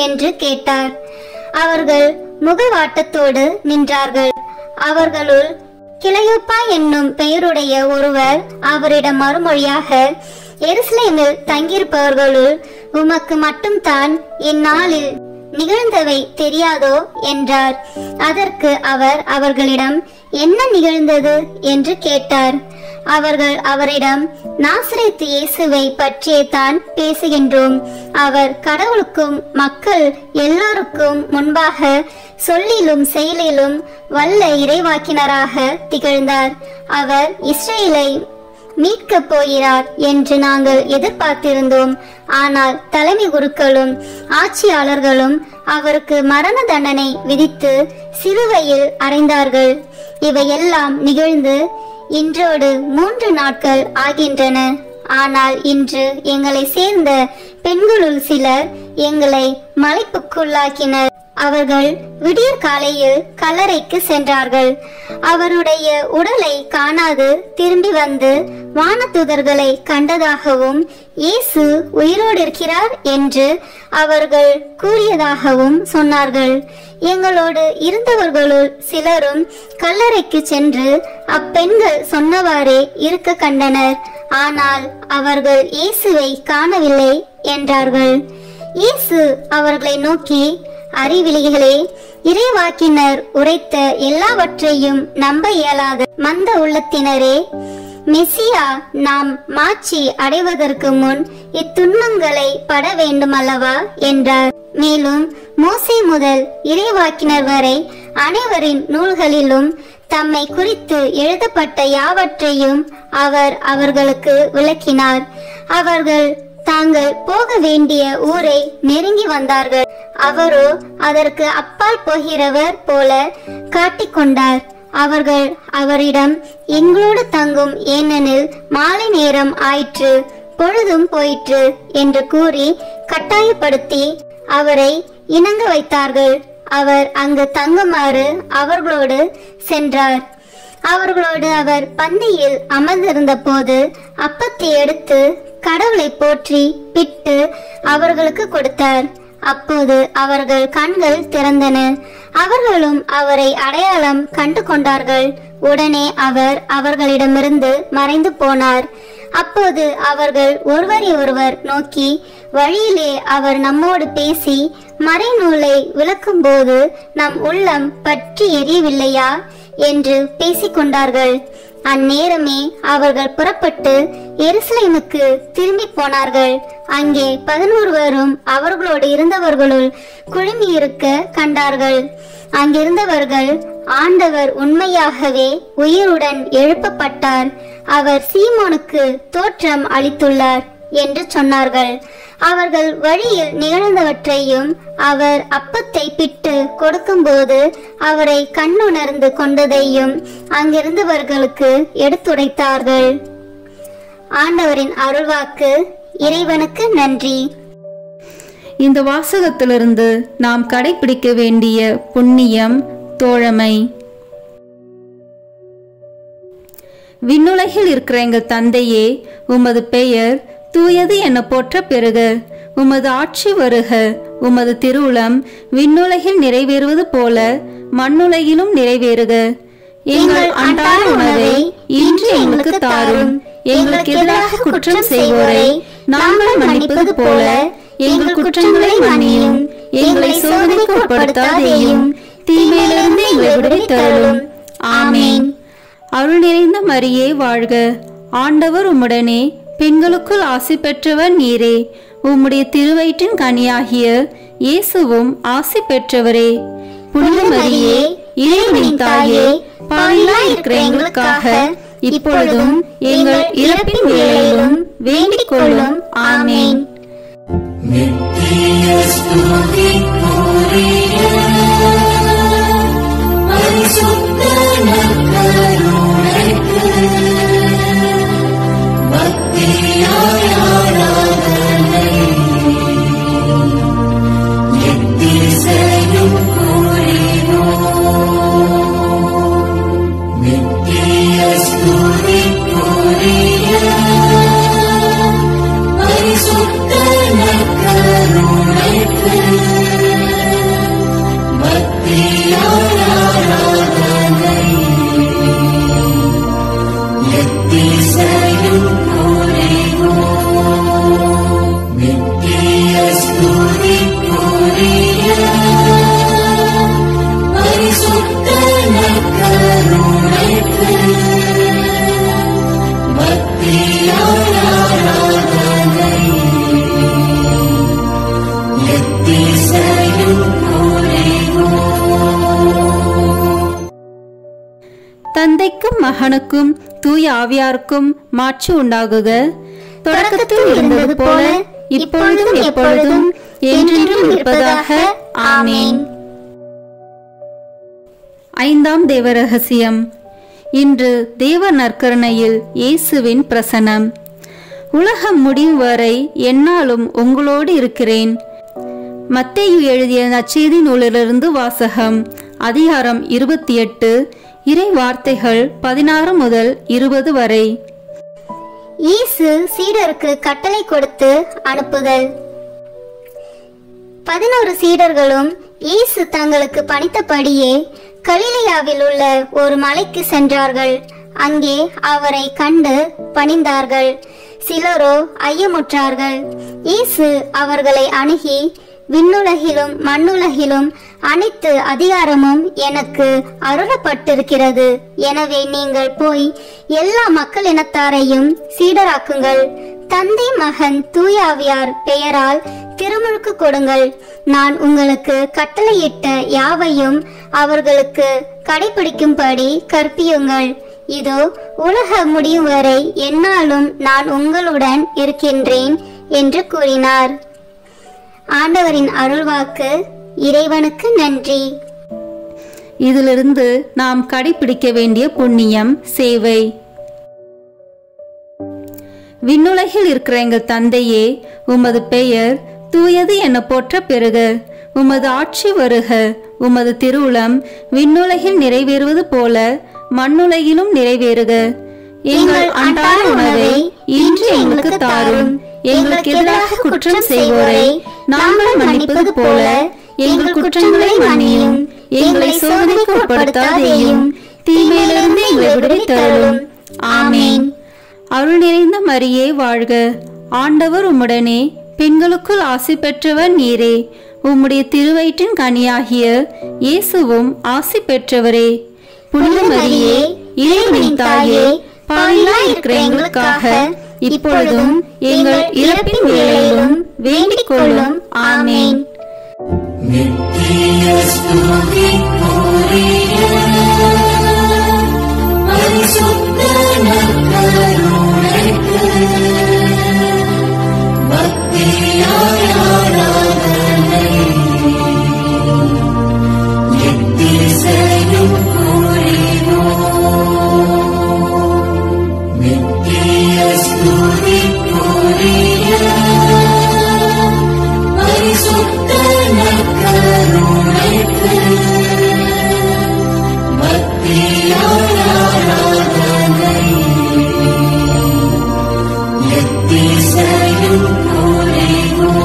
என்று கேட்டார். அவர்கள் முகவாட்டத்தோடு நின்றார்கள். அவர்களுள் கிளையோப்பா என்னும் பெயருடைய ஒருவர் அவரிடம் மறுமொழியாக, எருசலேமில் தங்கியிருப்பவர்களுள் உமக்கு மட்டும்தான் இந்நாளில் நிகழ்ந்தவை தெரியாதோ என்றார். அதற்கு அவர் அவர்களிடம், என்ன நிகழ்ந்தது என்று கேட்டார். அவர்கள் அவரிடம், நாசரேத்து இயேசுவை பற்றியே தான் பேசுகின்றோம். அவர் கடவுளுக்கும் மக்கள் எல்லாருக்கும் முன்பாக சொல்லிலும் செயலிலும் வல்ல இறைவாக்கினராக திகழ்ந்தார். அவர் இஸ்ரேலை மீட்கப் போகிறார் என்று நாங்கள் எதிர்பார்த்திருந்தோம். ஆனால் தலைமை குருக்களும் ஆட்சியாளர்களும் அவருக்கு மரண தண்டனை விதித்து சிலுவையில் அறைந்தார்கள். இவையெல்லாம் நிகழ்ந்து இன்றோடு 3 நாட்கள் ஆகின்றன. ஆனால் இன்று எங்களை சேர்ந்த பெண்களுள் சிலர் எங்களை மலைப்புக்குள்ளாக்கினர். அவர்கள் விடியற் காலையில் கல்லறைக்கு சென்றார்கள். அவருடைய உடலை காணாது திரும்பி வந்து வானதூதர்களை கண்டதாகவும் இயேசு உயிரோடு இருக்கிறார் என்று அவர்கள் கூறியதாகவும் சொன்னார்கள். எங்களோடு இருந்தவர்களுள் சிலரும் கல்லறைக்கு சென்று அப்பெண்கள் சொன்னவாறே இருக்க கண்டனர். ஆனால் அவர்கள் இயேசுவை காணவில்லை என்றார்கள். இயேசு அவர்களை நோக்கி, அறிவிலிகளே, இறைவாக்கினர் உரைத்த எல்லாவற்றையும் நம்ப இயலாத மந்த உள்ளத்தினரே, மெசியா நாம் மாட்சி அடைவதற்கு முன் இத்துன்பங்களை பட வேண்டும் அல்லவா என்றார். மேலும் மோசே முதல் இறைவாக்கினர் வரை அனைவரின் நூல்களிலும் தம்மை குறித்து எழுதப்பட்ட யாவற்றையும் அவர் அவர்களுக்கு விளக்கினார். அவர்கள் தாங்கள் போக வேண்டிய ஊரை நெருங்கி வந்தார்கள். அவரோ அதற்கு அப்பால் போகிறவர் போல காட்டிக்கொண்டார். அவர்கள் அவரிடம், எங்களோடு தங்கும், ஏனெனில் மாலை நேரம் ஆயிற்று, பொழுதும் போயிற்று என்று கூறி கட்டாயப்படுத்தி அவரை இணங்க வைத்தார்கள். அவர் அங்கு தங்குமாறு அவர்களோடு சென்றார். அவர்களோடு அவர் பந்தியில் அமர்ந்திருந்த போது அப்பத்தை எடுத்து கடவுளை போற்றி பிட்டு அவர்களுக்கு கொடுத்தார். அப்போது அவர்கள் கண்கள் திறந்தன. அவர்களும் அவரை அடையாளம் கண்டு கொண்டார்கள். உடனே அவர் அவர்களிடமிருந்து மறைந்து போனார். அப்போது அவர்கள் ஒருவரை ஒருவர் நோக்கி, வழியிலே அவர் நம்மோடு பேசி மறைநூலை விளக்கும் போது நம் உள்ளம் பற்றி எரியவில்லையா என்று பேசிக்கொண்டார்கள். அந்நேரமே அவர்கள் புறப்பட்டு எருசலேமுக்கு திரும்பி போனார்கள். அங்கே 11 அவர்களோடு இருந்தவர்களுள் குழுமி இருக்க கண்டார்கள். அங்கிருந்தவர்கள், ஆண்டவர் உண்மையாகவே உயிருடன் எழுப்பப்பட்டார், அவர் சீமோனுக்கு தோற்றம் அளித்துள்ளார் என்று சொன்னார்கள். அவர்கள் வழியில் நிகழ்ந்தவற்றையும் அவர் அப்பத்தை பிட்டு கொடுக்கும்போது அவரை கண்ணுணர்ந்து கொண்டதையும் அங்கிருந்தவர்களுக்கு எடுத்துரைத்தார்கள். ஆண்டவரின் அருள்வாக்கு. இறைவனுக்கு நன்றி. இந்த வாசகத்திலிருந்து நாம் கடைபிடிக்க வேண்டிய புண்ணியம் தோழமை. விண்ணுலகில் இருக்கிற எங்கள் தந்தையே, உமது பெயர் தூயது என போற்ற பெறுக. உமது ஆட்சி வருக. உமது திருவுளம் விண்ணுலகில் நிறைவேறுவது போல மண்ணுலகிலும் நிறைவேறுக. எங்கள் அன்றாட உணவை இன்று எங்களுக்கு தாரும். எங்களுக்கு எதிராக குற்றம் செய்வோரை நாங்கள் மன்னிப்பது போல எங்கள் குற்றங்களை மன்னியும். எங்களை சோதனைக்கு உட்படுத்தாதேயும், தீமையிலிருந்து எங்களை விடுவித்தருளும். ஆமேன். அருள் நிறைந்த மரியே வாழ்க. ஆண்டவர் உம்முடனே, பெண்களுக்குள் ஆசி பெற்றவர் நீரே. உம்முடைய திருவயிற்றின் கனியாகிய இயேசுவும் ஆசி பெற்றவரே. புனித மரியே, இறைவனின் தாயே, பாவிகளாய் இருக்கிற எங்களுக்காக இப்பொழுதும் எங்கள் இறப்பின் வேளையிலும் வேண்டிக் கொள்ளும். ஆமேன். நித்திய ஸ்துதிக்குரிய பரிசுத்த நற்கருணைக்கு பக்தியாய் ஆராதனை எத்திசையும் புரிவோம். நித்திய ஸ்துதிக்குரிய பரிசுத்த நற்கருணைக்கு பக்தியாய் ஆராதனை எத்திசையும் புரிவோம். நித்திய ஸ்துதிக்குரிய பரிசுத்த நற்கருணைக்கு பக்தியாய் ஆராதனை எத்திசையும் புரிவோம். தந்தைக்கும் மகனுக்கும் தூய ஆவியாருக்கும் மாட்சி உண்டாகுக. தொடக்கத்தில் இருந்தது போல இப்பொழுதும் எப்பொழுதும் என்றென்றும் இருப்பதாக. ஆமேன். ஐந்தாம் தேவ ரகசியம். இன்று தேவ நற்கருணையில் இயேசுவின் பிரசனம். உலகம் முடியும் வரை எந்நாளும் உங்களோடு இருக்கிறேன். மத்தேயு எழுதிய நற்செய்தி நூலிலிருந்து வாசகம். அதிகாரம் 28, இறை வார்த்தைகள் 16 முதல் 20 வரை. இயேசு சீடருக்கு கட்டளை கொடுத்து அனுப்புதல். 11 சீடர்களும் இயேசு தங்களுக்கு பணித்தபடியே கலிலேயாவில் உள்ள ஒரு மலைக்கு சென்றார்கள். அங்கே அவரை கண்டு பணிந்தார்கள். சிலரோ ஐயமுற்றார்கள். இயேசு அவர்களை அணுகி, விண்ணுலகிலும் மண்ணுலகிலும் அனைத்து அதிகாரமும் எனக்கு அருளப்பட்டிருக்கிறது. எனவே நீங்கள் போய் எல்லா மக்கள் இனத்தாரையும் சீடராக்குங்கள். தந்தை, மகன், தூய ஆவியார் பெயரால் திருமுழுக்கு கொடுங்கள். நான் உங்களுக்கு கட்டளையிட்ட யாவையும் அவர்களுக்கு கடைபிடிக்கும்படி கற்பியுங்கள். இதோ, உலக முடியும் வரை எந்நாளும் நான் உங்களுடன் இருக்கின்றேன் என்று கூறினார். ஆண்டவரின் அருள்வாக்கு. இறைவனுக்கு நன்றி. இதிலிருந்து நாம் கடைபிடிக்க வேண்டிய புண்ணியம் சேவை. விண்ணுலகில் இருக்கிற எங்கள் தந்தையே, உமது பெயர் தூயது என போற்ற பெறுக. உமது ஆட்சி வருக. உமது திருவுளம் விண்ணுலகில் நிறைவேறுவது போல மண்ணுலகிலும் நிறைவேறுக. எங்கள் அன்றாட உணவை இன்று எங்களுக்கு தாரும். எங்களுக்கு எதிராக குற்றம் செய்வோரை நாங்கள் மன்னிப்பது போல எங்கள் குற்றங்களை மன்னியும். எங்களை சோதனைக்கு உட்படுத்தாதேயும், தீமையிலிருந்து எங்களை விடுவித்தருளும். ஆமேன். அருள் நிறைந்த மரியே வாழ்க. ஆண்டவர் உம்முடனே, பெண்களுக்குள் ஆசி பெற்றவர் நீரே. உம்முடைய திருவயிற்றின் கனியாகிய இயேசுவும் ஆசி பெற்றவரே. புனித மரியே, இறைவனின் தாயே, பாவிகளாய் இருக்கிற எங்களுக்காக இப்பொழுதும் எங்கள் இறப்பின் வேளையிலும் வேண்டிக் கொள்ளும். ஆமேன். நித்திய ஸ்துதிக்குரிய பரிசுத்த நற்கருணைக்கு பக்தியாய் ஆராதனை எத்திசையும் புரிவோம். நித்திய ஸ்துதிக்குரிய பரிசுத்த நற்கருணைக்கு பக்தியாய் ஆராதனை எத்திசையும் புரிவோம்.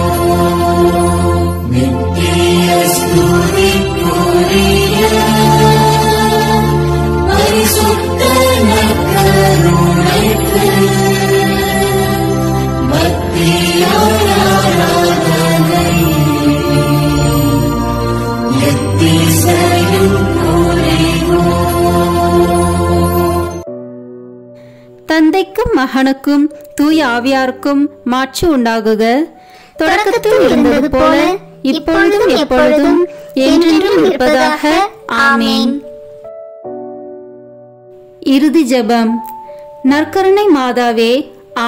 நித்திய ஸ்துதிக்குரிய பரிசுத்த நற்கருணைக்கு பக்தியாய் ஆராதனை எத்திசையும் புரிவோம். தந்தைக்கும் மகனுக்கும் தூய ஆவியாருக்கும் மாட்சி உண்டாகுக. தொடக்கத்தில் இருந்தது போல இப்பொழுதும் எப்பொழுதும் என்றென்றும் இருப்பதாக. ஆமேன். இறுதி ஜெபம். நற்கருணை மாதாவே,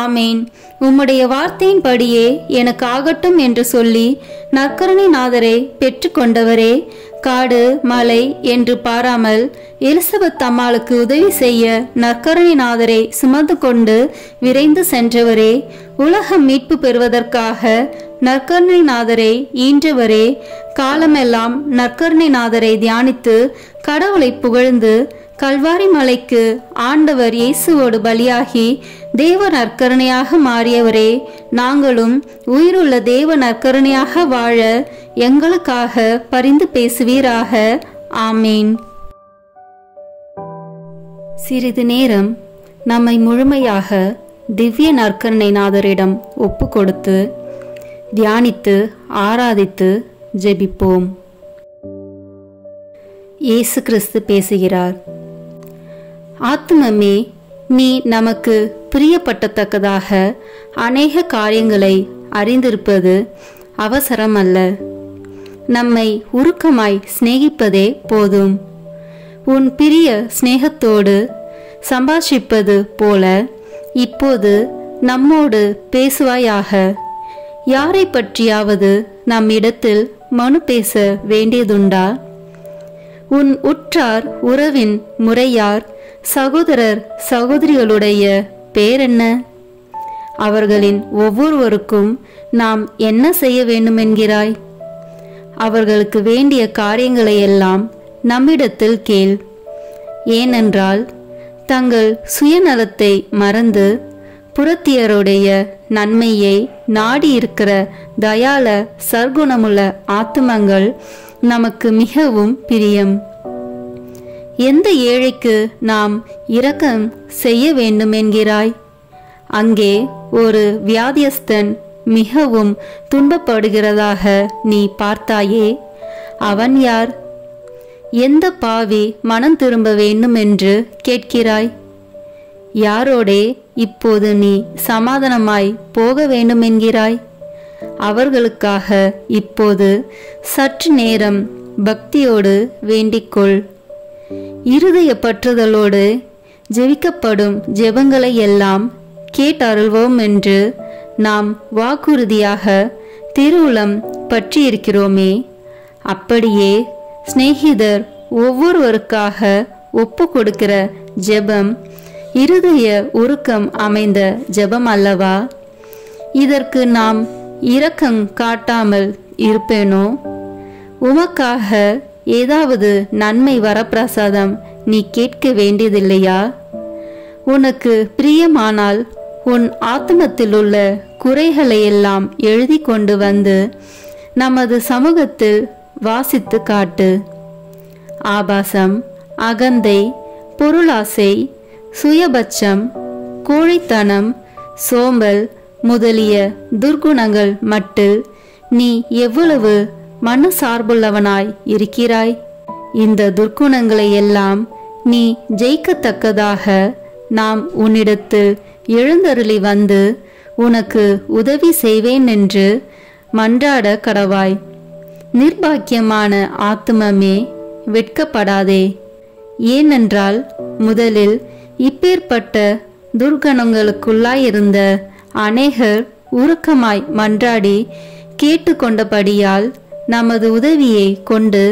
ஆமேன். உம்முடைய வார்த்தையின்படியே எனக்கு ஆகட்டும் என்று சொல்லி நற்கருணை நாதரை பெற்றுக்கொண்டவரே, காடு மலை என்று பாராமல் எலிசபெத் அம்மாளுக்கு உதவி செய்ய நற்கருணை நாதரை சுமந்து கொண்டு விரைந்து சென்றவரே, உலகம் மீட்பு பெறுவதற்காக நற்கருணை நாதரை ஈன்றவரே, காலமெல்லாம் நற்கருணை நாதரை தியானித்து கடவுளை புகழ்ந்து கல்வாரி மலைக்கு ஆண்டவர் இயேசுவோடு பலியாகி தேவ நற்கருணையாக மாறியவரே, நாங்களும் உயிருள்ள தேவ நற்கருணையாக வாழ எங்களுக்காக பரிந்து பேசுவீராக. ஆமேன். சிறிது நேரம் நம்மை முழுமையாக திவ்ய நற்கருணை நாதரிடம் ஒப்பு கொடுத்து தியானித்து ஆராதித்து ஜெபிப்போம். இயேசு கிறிஸ்து பேசுகிறார். ஆத்துமமே, நீ நமக்கு பிரியப்பட்டத்தக்கதாக அநேக காரியங்களை அறிந்திருப்பது அவசரமல்ல. நம்மை உருக்கமாய் சிநேகிப்பதே போதும். உன் பிரிய சிநேகத்தோடு சம்பாஷிப்பது போல இப்போது நம்மோடு பேசுவாயாக. யாரை பற்றியாவது நம்மிடத்தில் மனு பேச வேண்டியதுண்டா? உன் உற்றார் உறவின் முறையார், சகோதரர் சகோதரிகளுடைய பேரென்ன? அவர்களின் ஒவ்வொருவருக்கும் நாம் என்ன செய்ய வேண்டுமென்கிறாய்? அவர்களுக்கு வேண்டிய காரியங்களையெல்லாம் நம்மிடத்தில் கேள். ஏனென்றால் தங்கள் சுயநலத்தை மறந்து புறத்தியருடைய நன்மையை நாடியிருக்கிற தயால சர்க்குணமுள்ள ஆத்துமங்கள் நமக்கு மிகவும் பிரியம். எந்த ஏழைக்கு நாம் இரக்கம் செய்ய வேண்டும் என்கிறாய்? அங்கே ஒரு வியாதியஸ்தன் மிகவும் துன்பப்படுகிறதாக நீ பார்த்தாயே, அவன் யார்? எந்த பாவி மனம் திரும்ப வேண்டும் என்று கேட்கிறாய்? யாரோடே இப்போது நீ சமாதானமாய் போக வேண்டும் என்கிறாய்? அவர்களுக்காக இப்போது சற்று நேரம் பக்தியோடு வேண்டிக்கொள். இருதய பற்றுதலோடு ஜெபிக்கப்படும் ஜெபங்களை எல்லாம் கேட்டருள்வோம் என்று நாம் வாக்குறுதியாக திருவுளம் பற்றியிருக்கிறோமே. அப்படியே சிநேகிதர் ஒவ்வொருவருக்காக ஒப்பு கொடுக்கிற ஜெபம் இருதய உருக்கம் அமைந்த ஜெபம் அல்லவா? இதற்கு நாம் இரக்கம் காட்டாமல் இருப்பேனோ? உமக்காக ஏதாவது நன்மை வரப்பிரசாதம் நீ கேட்க வேண்டியதில்லையா? உனக்கு பிரியமானால் உன் ஆத்மத்தில் உள்ள குறைகளை எல்லாம் எழுதி கொண்டு வந்து நமது சமூகத்தில் வாசித்து காட்டு. ஆபாசம், அகந்தை, பொருளாசை, சுயபட்சம், கோழைத்தனம், சோம்பல் முதலிய துர்குணங்கள் மட்டில் நீ எவ்வளவு மனசார்புள்ளவனாய் இருக்கிறாய்? இந்த துர்க்குணங்களை எல்லாம் நீ ஜெயிக்கத்தக்கதாக நாம் உன்னிடத்தில் எழுந்தருளி வந்து உனக்கு உதவி செய்வேன் என்று மன்றாட கடவாய். நிர்பாக்கியமான ஆத்துமமே, வெட்கப்படாதே. ஏனென்றால் முதலில் இப்பேற்பட்ட துர்கணங்களுக்குள்ளாயிருந்த அநேகர் உருக்கமாய் மன்றாடி கேட்டுக்கொண்டபடியால் நமது உதவியை கொண்டு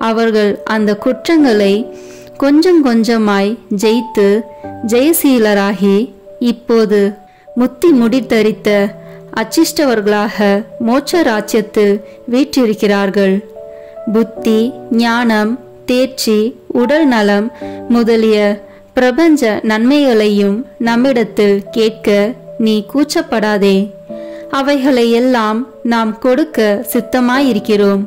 அவர்கள் அந்த குற்றங்களை கொஞ்சம் கொஞ்சமாய் ஜெயித்து ஜெயசீலராகி இப்போது முத்தி முடித்தரித்த அச்சிஷ்டவர்களாக மோட்ச ராஜ்யத்தில் வீற்றிருக்கிறார்கள். புத்தி, ஞானம், தேர்ச்சி, உடல் நலம் முதலிய பிரபஞ்ச நன்மைகளையும் நம்மிடத்தில் கேட்க நீ கூச்சப்படாதே. அவைகளை எல்லாம் நாம் கொடுக்க சித்தமாயிருக்கிறோம்.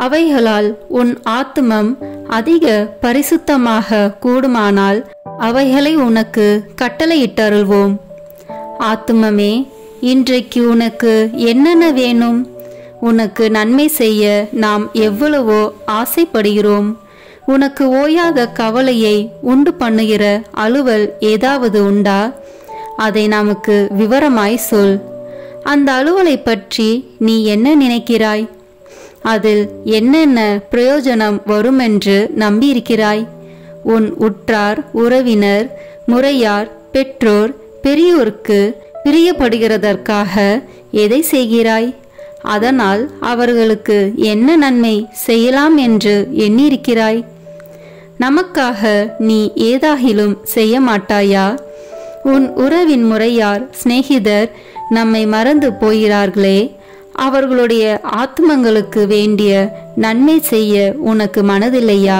அவைகளால் உன் ஆத்துமம் அதிக பரிசுத்தமாக கூடுமானால் அவைகளை உனக்கு கட்டளையிட்டருள்வோம். ஆத்துமமே, இன்றைக்கு உனக்கு என்னென்ன வேணும்? உனக்கு நன்மை செய்ய நாம் எவ்வளவோ ஆசைப்படுகிறோம். உனக்கு ஓயாத கவலையை உண்டு பண்ணுகிற அலுவல் ஏதாவது உண்டா? அதை நமக்கு விவரமாய் சொல். அந்த அலுவலை பற்றி நீ என்ன நினைக்கிறாய்? அதில் என்னென்ன பிரயோஜனம் வருமென்று நம்பியிருக்கிறாய்? உன் உற்றார், உறவினர், முறையார், பெற்றோர், பெரியோருக்கு பிரியப்படுகிறதற்காக எதை செய்கிறாய்? அதனால் அவர்களுக்கு என்ன நன்மை செய்யலாம் என்று எண்ணியிருக்கிறாய்? நமக்காக நீ ஏதாகிலும் செய்ய மாட்டாயா? உன் உறவின் முறையார், சிநேகிதர் நம்மை மறந்து போகிறார்களே, அவர்களுடைய ஆத்மங்களுக்கு வேண்டிய நன்மை செய்ய உனக்கு மனதில்லையா?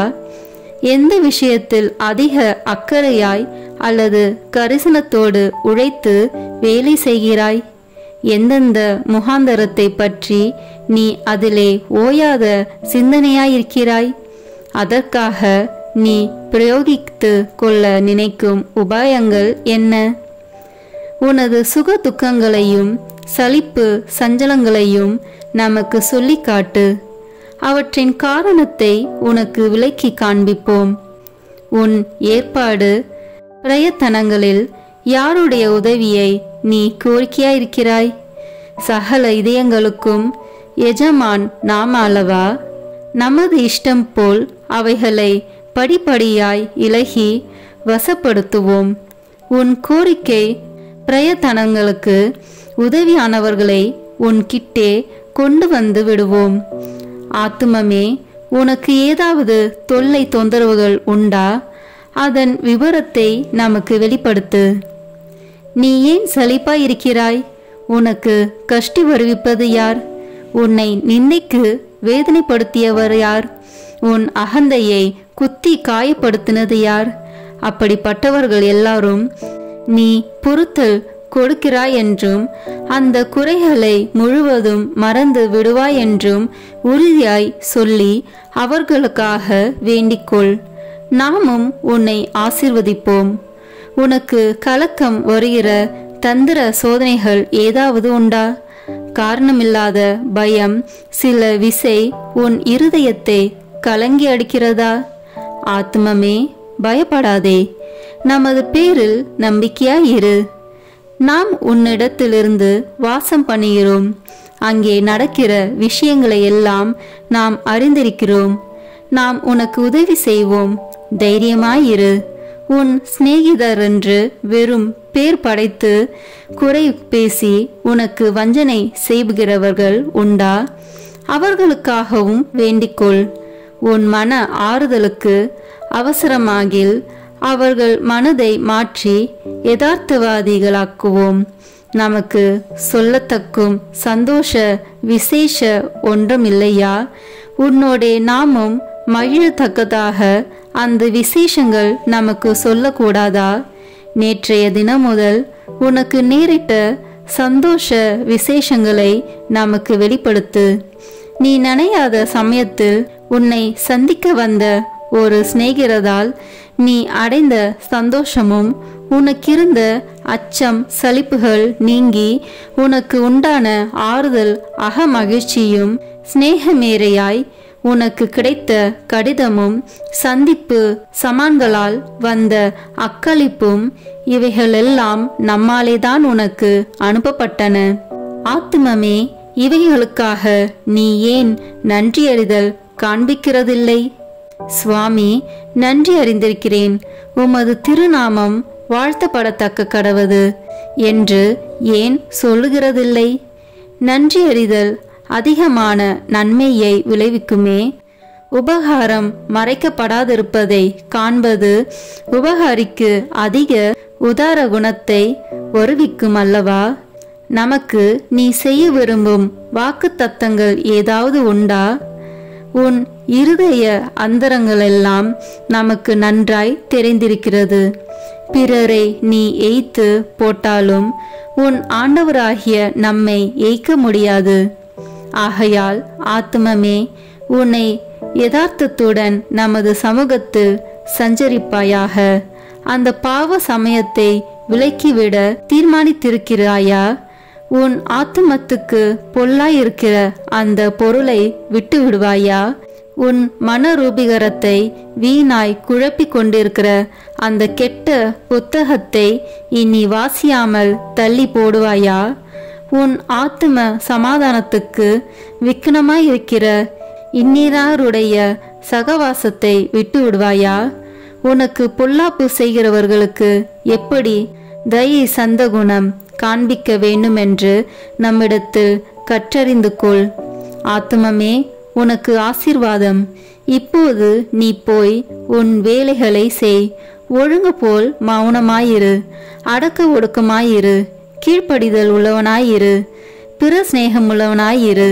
எந்த விஷயத்தில் அதிக அக்கறையாய் அல்லது கரிசனத்தோடு உழைத்து வேலை செய்கிறாய்? எந்தெந்த முகாந்தரத்தை பற்றி நீ அதிலே ஓயாத சிந்தனையாயிருக்கிறாய்? அதற்காக நீ பிரயோகித்து கொள்ள நினைக்கும் உபாயங்கள் என்ன? உனது சுக துக்கங்களையும் சலிப்பு சஞ்சலங்களையும் நமக்கு சொல்லி காட்டு. அவற்றின் காரணத்தை உனக்கு விளக்கி காண்பிப்போம். உன் ஏற்பாடு பிரயத்தனங்களில் யாருடைய உதவியை நீ கோரிக்கையாயிருக்கிறாய்? சகல இதயங்களுக்கும் எஜமான் நாம் அல்லவா? நமது இஷ்டம் போல் அவைகளை படிப்படியாய் இலகி வசப்படுத்துவோம். உன் கோரிக்கை பிரயத்தனங்களுக்கு உதவியானவர்களை உன் கிட்டே கொண்டு வந்து விடுவோம். ஆத்துமமே, உனக்கு ஏதாவது தொல்லை தொந்தரவுகள் உண்டா? அதன் விவரத்தை நமக்கு வெளிப்படுத்து. நீ ஏன் சலிப்பாயிருக்கிறாய்? உனக்கு கஷ்டி வருவிப்பது யார்? உன்னை நிந்தைக்கு வேதனைப்படுத்தியவர் யார்? உன் அகந்தையை குத்தி காயப்படுத்தினது யார்? அப்படிப்பட்டவர்கள் எல்லாரும் நீ பொறுத்தல் கொடுக்கிறாய் என்றும் அந்த குறைகளை முழுவதும் மறந்து விடுவாய் என்றும் உறுதியாய் சொல்லி அவர்களுக்காக வேண்டிக்கொள். நாமும் உன்னை ஆசீர்வதிப்போம். உனக்கு கலக்கம் வருகிற தந்திர சோதனைகள் ஏதாவது உண்டா? காரணமில்லாத பயம் சில விசை உன் இருதயத்தை கலங்கி அடிக்கிறதா? ஆத்மமே, பயப்படாதே, நமது பேரில் நம்பிக்கையாயிரு. நாம் உன்னிடத்திலிருந்து வாசம் பண்ணுகிறோம். அங்கே நடக்கிற விஷயங்களை எல்லாம் நாம் அறிந்திருக்கிறோம். நாம் உனக்கு உதவி செய்வோம். தைரியமாயிரு. உன் சிநேகிதர் என்று வெறும் பேர் படைத்து குறை பேசி உனக்கு வஞ்சனை செய்கிறவர்கள் உண்டா? அவர்களுக்காகவும் வேண்டிக்கொள். உன் மன ஆறுதலுக்கு அவசரமாகில் அவர்கள் மனதை மாற்றி யதார்த்தவாதிகளாக்குவோம். நமக்கு சொல்லத்தக்கும் சந்தோஷ விசேஷ ஒன்றுமில்லையா? உன்னோடே நாமும் மகிழத்தக்கதாக அந்த விசேஷங்கள் நமக்கு சொல்லக்கூடாதா? நேற்றைய தினம் முதல் உனக்கு நேரிட்ட சந்தோஷ விசேஷங்களை நமக்கு வெளிப்படுத்து. நீ நினையாத சமயத்தில் உன்னை சந்திக்க வந்த ஒரு சிநேகிதரால் நீ அடைந்த சந்தோஷமும் உனக்கிருந்த அச்சம் சலிப்புகள் நீங்கி உனக்கு உண்டான ஆறுதல் அகமகிழ்ச்சியும் சிநேகமேரையாய் உனக்கு கிடைத்த கடிதமும் சந்திப்பு சமான்களால் வந்த அக்களிப்பும் இவைகளெல்லாம் நம்மாலேதான் உனக்கு அனுப்பப்பட்டன. ஆத்துமமே, இவைகளுக்காக நீ ஏன் நன்றியறிதல் காண்பிக்கிறதில்லை? சுவாமி, நன்றி அறிந்திருக்கிறேன். உமது திருநாமம் வாழ்த்தப்படத்தக்க கடவது என்று ஏன் சொல்லுகிறதில்லை? நன்றி அறிதல் அதிகமான நன்மையை விளைவிக்குமே. உபகாரம் மறைக்கப்படாதிருப்பதை காண்பது உபகாரிக்கு அதிக உதார குணத்தை வருவிக்கும் அல்லவா? நமக்கு நீ செய்ய விரும்பும் வாக்குத்தத்தங்கள் ஏதாவது உண்டா? உன் இருதய அந்தரங்களெல்லாம் நமக்கு நன்றாய் தெரிந்திருக்கிறது. பிறரை நீ ஏய்த்து போட்டாலும் உன் ஆண்டவராகிய நம்மை ஏய்க்க முடியாது. ஆகையால் ஆத்மமே, உன்னை யதார்த்தத்துடன் நமது சமூகத்தில் சஞ்சரிப்பாயாக. அந்த பாவ சமயத்தை விலக்கிவிட தீர்மானித்திருக்கிறாயா? உன் ஆத்துமத்துக்கு பொல்லாயிருக்கிற அந்த பொருளை விட்டு விடுவாயா? உன் மனரூபிகரத்தை வீணாய் குழப்பிக் கொண்டிருக்கிற அந்த கெட்ட புத்தகத்தை இனி வாசியாமல் தள்ளி போடுவாயா? உன் ஆத்தும சமாதானத்துக்கு விக்னமாயிருக்கிற இந்நீராருடைய சகவாசத்தை விட்டு விடுவாயா? உனக்கு பொல்லாப்பு செய்கிறவர்களுக்கு எப்படி தயை சந்தகுணம் காண்பிக்க வேண்டுமென்று நம்மிடத்தில் கற்றறிந்து கொள். ஆத்துமமே, உனக்கு ஆசீர்வாதம். இப்போது நீ போய் உன் வேலைகளை செய். ஒழுங்கு போல் மௌனமாயிரு, அடக்க ஒடுக்கமாயிரு, கீழ்ப்படிதல் உள்ளவனாயிரு, பிற சிநேகமுள்ளவனாயிரு.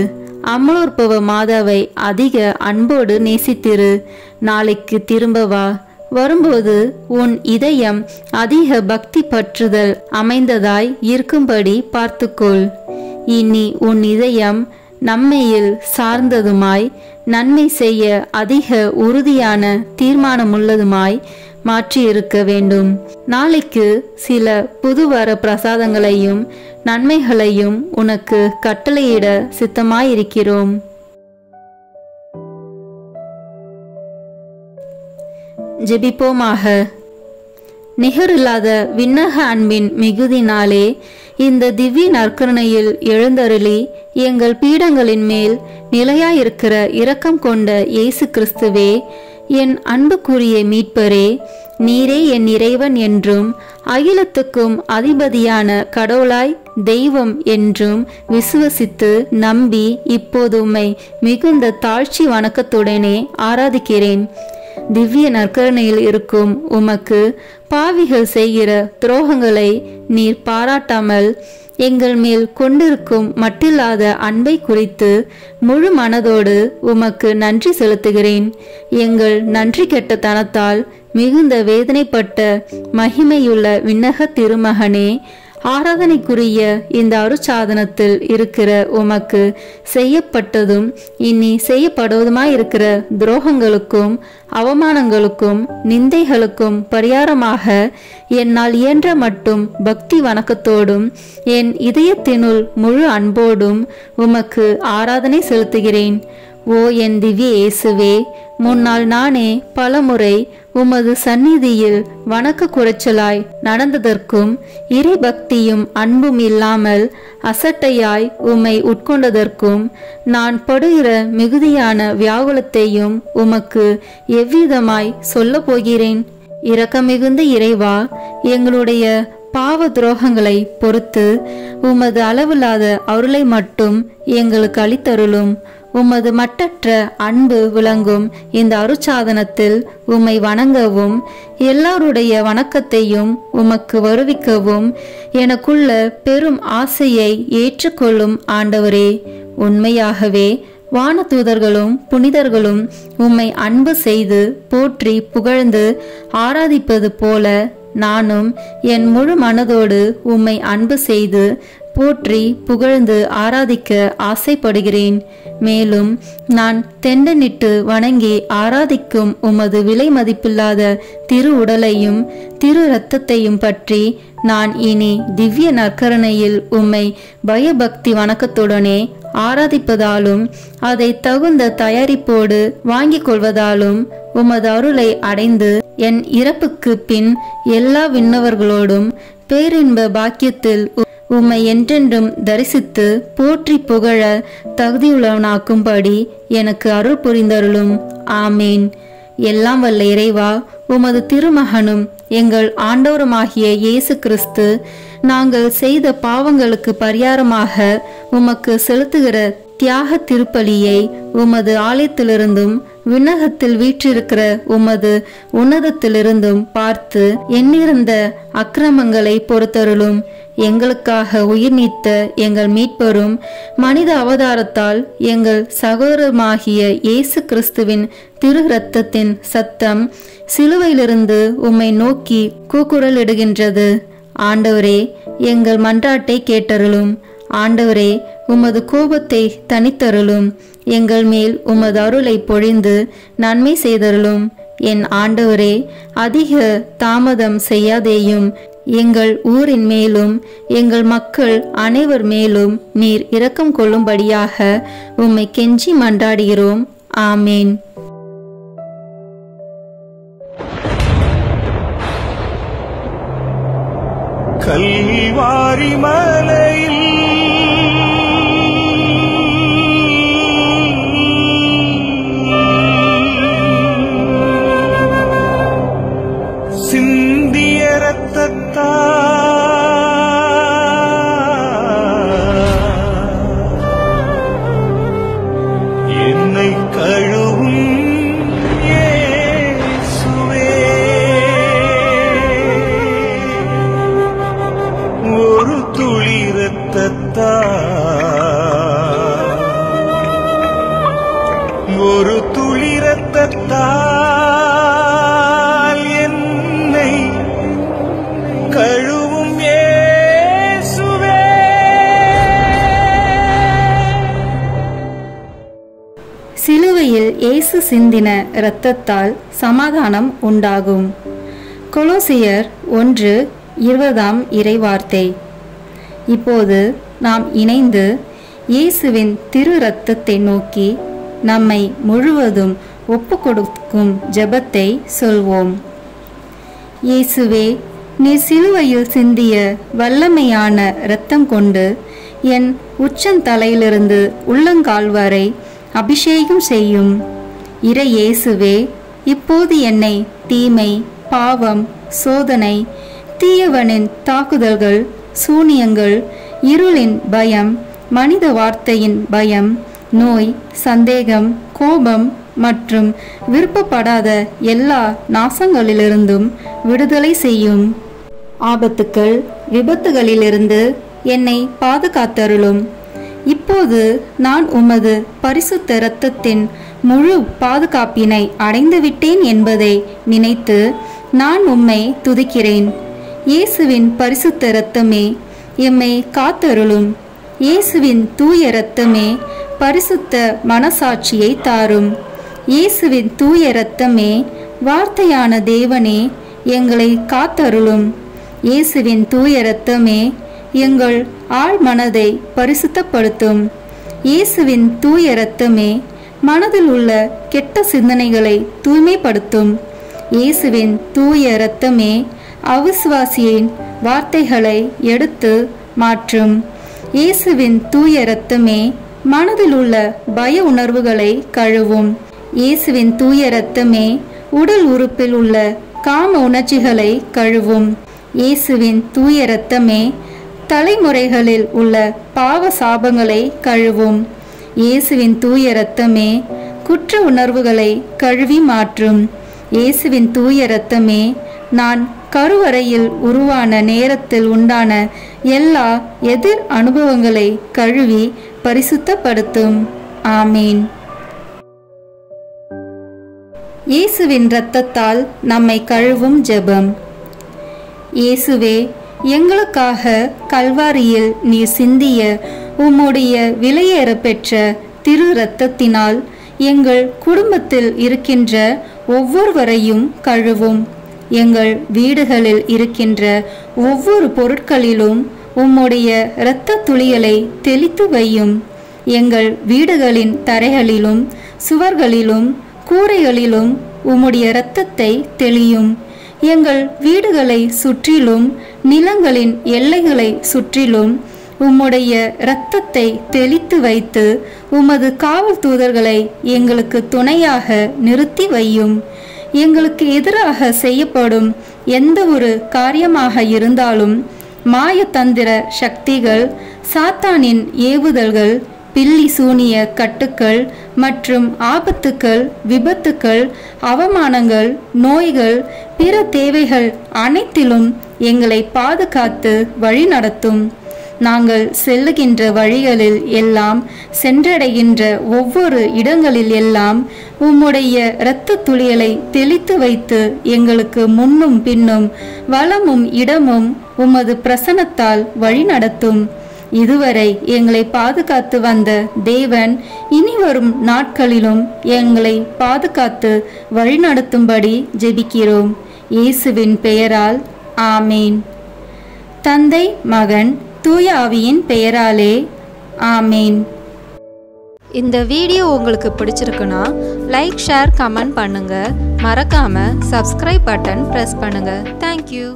அமலோற்பவ மாதாவை அதிக அன்போடு நேசித்திரு. நாளைக்கு திரும்ப வா. வரும்போது உன் இதயம் அதிக பக்தி பற்றுதல் அமைந்ததாய் இருக்கும்படி பார்த்துக்கொள். இனி உன் இதயம் நம்மையில் சார்ந்ததுமாய் நன்மை செய்ய அதிக உறுதியான தீர்மானமுள்ளதுமாய் மாற்றியிருக்க வேண்டும். நாளைக்கு சில புதுவர பிரசாதங்களையும் நன்மைகளையும் உனக்கு கட்டளையிட சித்தமாயிருக்கிறோம். ஜெபிப்போமாக. நிகரில்லாத விண்ணக அன்பின் மிகுதினாலே இந்த திவ்ய நற்கருணையில் எழுந்தருளி எங்கள் பீடங்களின் மேல் நிலையாயிருக்கிற இரக்கம் கொண்ட இயேசு கிறிஸ்துவே, என் அன்புக்குரிய மீட்பரே, நீரே என் இறைவன் என்றும் அகிலத்துக்கும் அதிபதியான கடவுளாய் தெய்வம் என்றும் விசுவசித்து நம்பி இப்போது உம்மை மிகுந்த தாழ்ச்சி வணக்கத்துடனே ஆராதிக்கிறேன். திவ்ய நற்கருணையில் இருக்கும் உமக்கு பாவிகள் செய்கிற துரோகங்களை நீர் பாராட்டாமல் எங்கள் மேல் கொண்டிருக்கும் மட்டில்லாத அன்பை குறித்து முழு மனதோடு உமக்கு நன்றி செலுத்துகிறேன். எங்கள் நன்றி கெட்ட தனத்தால் மிகுந்த வேதனைப்பட்ட மகிமையுள்ள விண்ணக திருமகனே, ஆராதனைக்குரிய இந்த அருட்சாதனத்தில் இருக்கிற உமக்கு செய்யப்பட்டதும் இனி செய்யப்படுவதுமாயிருக்கிற துரோகங்களுக்கும் அவமானங்களுக்கும் நிந்தைகளுக்கும் பரிகாரமாக என்னால் இயன்ற மட்டும் பக்தி வணக்கத்தோடும் என் இதயத்தினுள் முழு அன்போடும் உமக்கு ஆராதனை செலுத்துகிறேன். ஓ என் திவ்ய இயேசுவே, முன்னால் நானே பலமுறை உமது சந்நிதியில் வணக்க குறைச்சலாய் நடந்ததற்கும் இறை பக்தியும் அன்பும் இல்லாமல் அசட்டையாய் உம்மை உட்கொண்டதற்கும் நான் படுகிற மிகுதியான வியாகுலத்தையும் உமக்கு எவ்விதமாய் சொல்ல போகிறேன். இரக்கமிகுந்த இறைவா, எங்களுடைய பாவ துரோகங்களை பொறுத்து உமது அளவில்லாத அருளை மட்டும் எங்களுக்கு அளித்தருளும். உமது மட்டற்ற அன்பு விளங்கும் இந்த அருட்சாதனத்தில் உம்மை வணங்கவும் எல்லாருடைய வணக்கத்தையும் உமக்கு வருவிக்கவும் எனக்குள்ள பெரும் ஆசையை ஏற்றுக்கொள்ளும் ஆண்டவரே. உண்மையாகவே வானதூதர்களும் புனிதர்களும் உம்மை அன்பு செய்து போற்றி புகழ்ந்து ஆராதிப்பது போல நானும் என் முழு மனதோடு உம்மை அன்பு செய்து போற்றி புகழ்ந்து ஆராதிக்க ஆசைப்படுகிறேன். மேலும் நான் தெண்டனிட்டு வணங்கி ஆராதிக்கும் உமது விலை மதிப்பில்லாத திரு உடலையும் திரு இரத்தத்தையும் பற்றி நான் இனி திவ்ய நற்கருணையில் உம்மை பயபக்தி வணக்கத்துடனே ஆராதிப்பதாலும் அதை தகுந்த தயாரிப்போடு வாங்கிக் கொள்வதாலும் உமது அருளை அடைந்து என் இறப்புக்கு பின் எல்லா விண்ணவர்களோடும் பேரின்ப பாக்கியத்தில் உம்மை என்றென்றும் தரிசித்து போற்றி புகழ தகுதியுள்ளவனாக்கும்படி எனக்கு அருள் புரிந்தருளும். ஆமேன். எல்லாம் வல்ல இறைவா, உமது திருமகனும் எங்கள் ஆண்டவருமாகிய இயேசு கிறிஸ்து நாங்கள் செய்த பாவங்களுக்கு பரிகாரமாக உமக்கு செலுத்துகிற தியாக திருப்பலியை உமது ஆலயத்திலிருந்தும் விண்ணகத்தில் வீற்றிருக்கிற உமது உன்னதத்திலிருந்தும் பார்த்து எண்ணிருந்த அக்கிரமங்களை பொறுத்தருளும். எங்களுக்காக உயிர் நீத்த எங்கள் மீட்பரும் மனித அவதாரத்தால் எங்கள் சகோதரமாகிய இயேசு கிறிஸ்துவின் திரு இரத்தத்தின் சத்தம் சிலுவையிலிருந்து உம்மை நோக்கி கூக்குரலிடுகின்றது. ஆண்டவரே, எங்கள் மன்றாட்டை கேட்டருளும். ஆண்டவரே, உமது கோபத்தை தனித்தருளும். எங்கள் மேல் உமது அருளை பொழிந்து நன்மை செய்தருளும். என் ஆண்டவரே, அதிக தாமதம் செய்யாதேயும். எங்கள் ஊரின் மேலும் எங்கள் மக்கள் அனைவர் மேலும் நீர் இரக்கம் கொள்ளும்படியாக உம்மை கெஞ்சி மன்றாடுகிறோம். ஆமேன். கல்வாரி மலையில் சிந்திய இரத்தத்தால் என்னை கழுவும் இயேசுவே. ஒரு துளி இரத்தத்தால் என்னை கழுவும் இயேசுவே. சிலுவையில் இயேசு சிந்தின இரத்தத்தால் சமாதானம் உண்டாகும். கொலோசியர் 1:20 இறைவார்த்தை. இப்போது நாம் இணைந்து இயேசுவின் திரு இரத்தத்தை நோக்கி நம்மை முழுவதும் ஒப்பு கொடுக்கும் ஜெபத்தை சொல்வோம். இயேசுவே, நீ சிலுவையில் சிந்திய வல்லமையான இரத்தம் கொண்டு என் உச்சந்தலையிலிருந்து உள்ளங்கால் வரை அபிஷேகம் செய்யும். இறை இயேசுவே, இப்போது என்னை தீமை, பாவம், சோதனை, தீயவனின் தாக்குதல்கள், சூனியங்கள், இருளின் பயம், மனித வார்த்தையின் பயம், நோய், சந்தேகம், கோபம் மற்றும் விருப்பப்படாத எல்லா நாசங்களிலிருந்தும் விடுதலை செய்யும். ஆபத்துக்கள், விபத்துகளிலிருந்து என்னை பாதுகாத்தருளும். இப்போது நான் உமது பரிசுத்த இரத்தத்தின் முழு பாதுகாப்பினை அடைந்துவிட்டேன் என்பதை நினைத்து நான் உம்மை துதிக்கிறேன். இயேசுவின் பரிசுத்த இரத்தமே, எம்மை காத்தருளும். இயேசுவின் தூய இரத்தமே பரிசுத்த மனசாட்சியை தாரும். இயேசுவின் தூய இரத்தமே வார்த்தையான தேவனே எங்களை காத்தருளும். இயேசுவின் தூய இரத்தமே எங்கள் ஆழ் மனதை பரிசுத்தப்படுத்தும். இயேசுவின் தூய இரத்தமே மனதில் உள்ள கெட்ட சிந்தனைகளை தூய்மைப்படுத்தும். இயேசுவின் தூய இரத்தமே அவிசுவாசியின் வார்த்தைகளை எடுத்து மாற்றும். இயேசுவின் தூய இரத்தமே மனதில் உள்ள பய உணர்வுகளை கழுவும். இயேசுவின் தூய இரத்தமே உடல் உறுப்பில் உள்ள காம உணர்ச்சிகளை கழுவும். இயேசுவின் தூய இரத்தமே தலைமுறைகளில் உள்ள பாவ சாபங்களை கழுவும். இயேசுவின் தூய இரத்தமே குற்ற உணர்வுகளை கழுவி மாற்றும். இயேசுவின் தூய இரத்தமே நான் கருவறையில் உருவான நேரத்தில் உண்டான எல்லா எதிர் அனுபவங்களை கழுவி பரிசுத்தப்படுத்தும். ஆமீன். இயேசுவின் இரத்தத்தால் நம்மை கழுவும் ஜெபம். இயேசுவே, எங்களுக்காக கல்வாரியில் நீர் சிந்திய உம்முடைய விலையேற பெற்ற திரு இரத்தத்தினால் எங்கள் குடும்பத்தில் இருக்கின்ற ஒவ்வொருவரையும் கழுவும். எங்கள் வீடுகளில் இருக்கின்ற ஒவ்வொரு பொருட்களிலும் உம்முடைய இரத்த துளிகளை தெளித்து வையும். எங்கள் வீடுகளின் தரைகளிலும் சுவர்களிலும் கூரைகளிலும் உம்முடைய இரத்தத்தை தெளியும். எங்கள் வீடுகளை சுற்றிலும் நிலங்களின் எல்லைகளை சுற்றிலும் உம்முடைய இரத்தத்தை தெளித்து வைத்து உமது காவல் தூதர்களை எங்களுக்கு துணையாக நிறுத்தி வையும். எங்களுக்கு எதிராக செய்யப்படும் எந்த ஒரு காரியமாக இருந்தாலும் மாயதந்திர சக்திகள், சாத்தானின் ஏவுதல்கள், பில்லி சூனிய கட்டுக்கள் மற்றும் ஆபத்துக்கள், விபத்துக்கள், அவமானங்கள், நோய்கள், பிற தேவைகள் அனைத்திலும் எங்களை பாதுகாத்து வழிநடத்தும். நாங்கள் செல்லுகின்ற வழிகளில் எல்லாம், சென்றடைகின்ற ஒவ்வொரு இடங்களில் எல்லாம் உம்முடைய இரத்த துளிகளை தெளித்து வைத்து எங்களுக்கு முன்னும் பின்னும் வலமும் இடமும் உமது பிரசன்னத்தால் வழிநடத்தும். இதுவரை எங்களை பாதுகாத்து வந்த தேவன் இனிவரும் நாட்களிலும் எங்களை பாதுகாத்து வழிநடத்தும்படி ஜெபிக்கிறோம். இயேசுவின் பெயரால் ஆமேன். தந்தை, மகன், தூய ஆவியின் பெயராலே ஆமேன். இந்த வீடியோ உங்களுக்கு பிடிச்சிருக்குன்னா லைக், ஷேர், கமெண்ட் பண்ணுங்க. மறக்காம சப்ஸ்கிரைப் பட்டன் பிரஸ் பண்ணுங்க. தேங்க்யூ.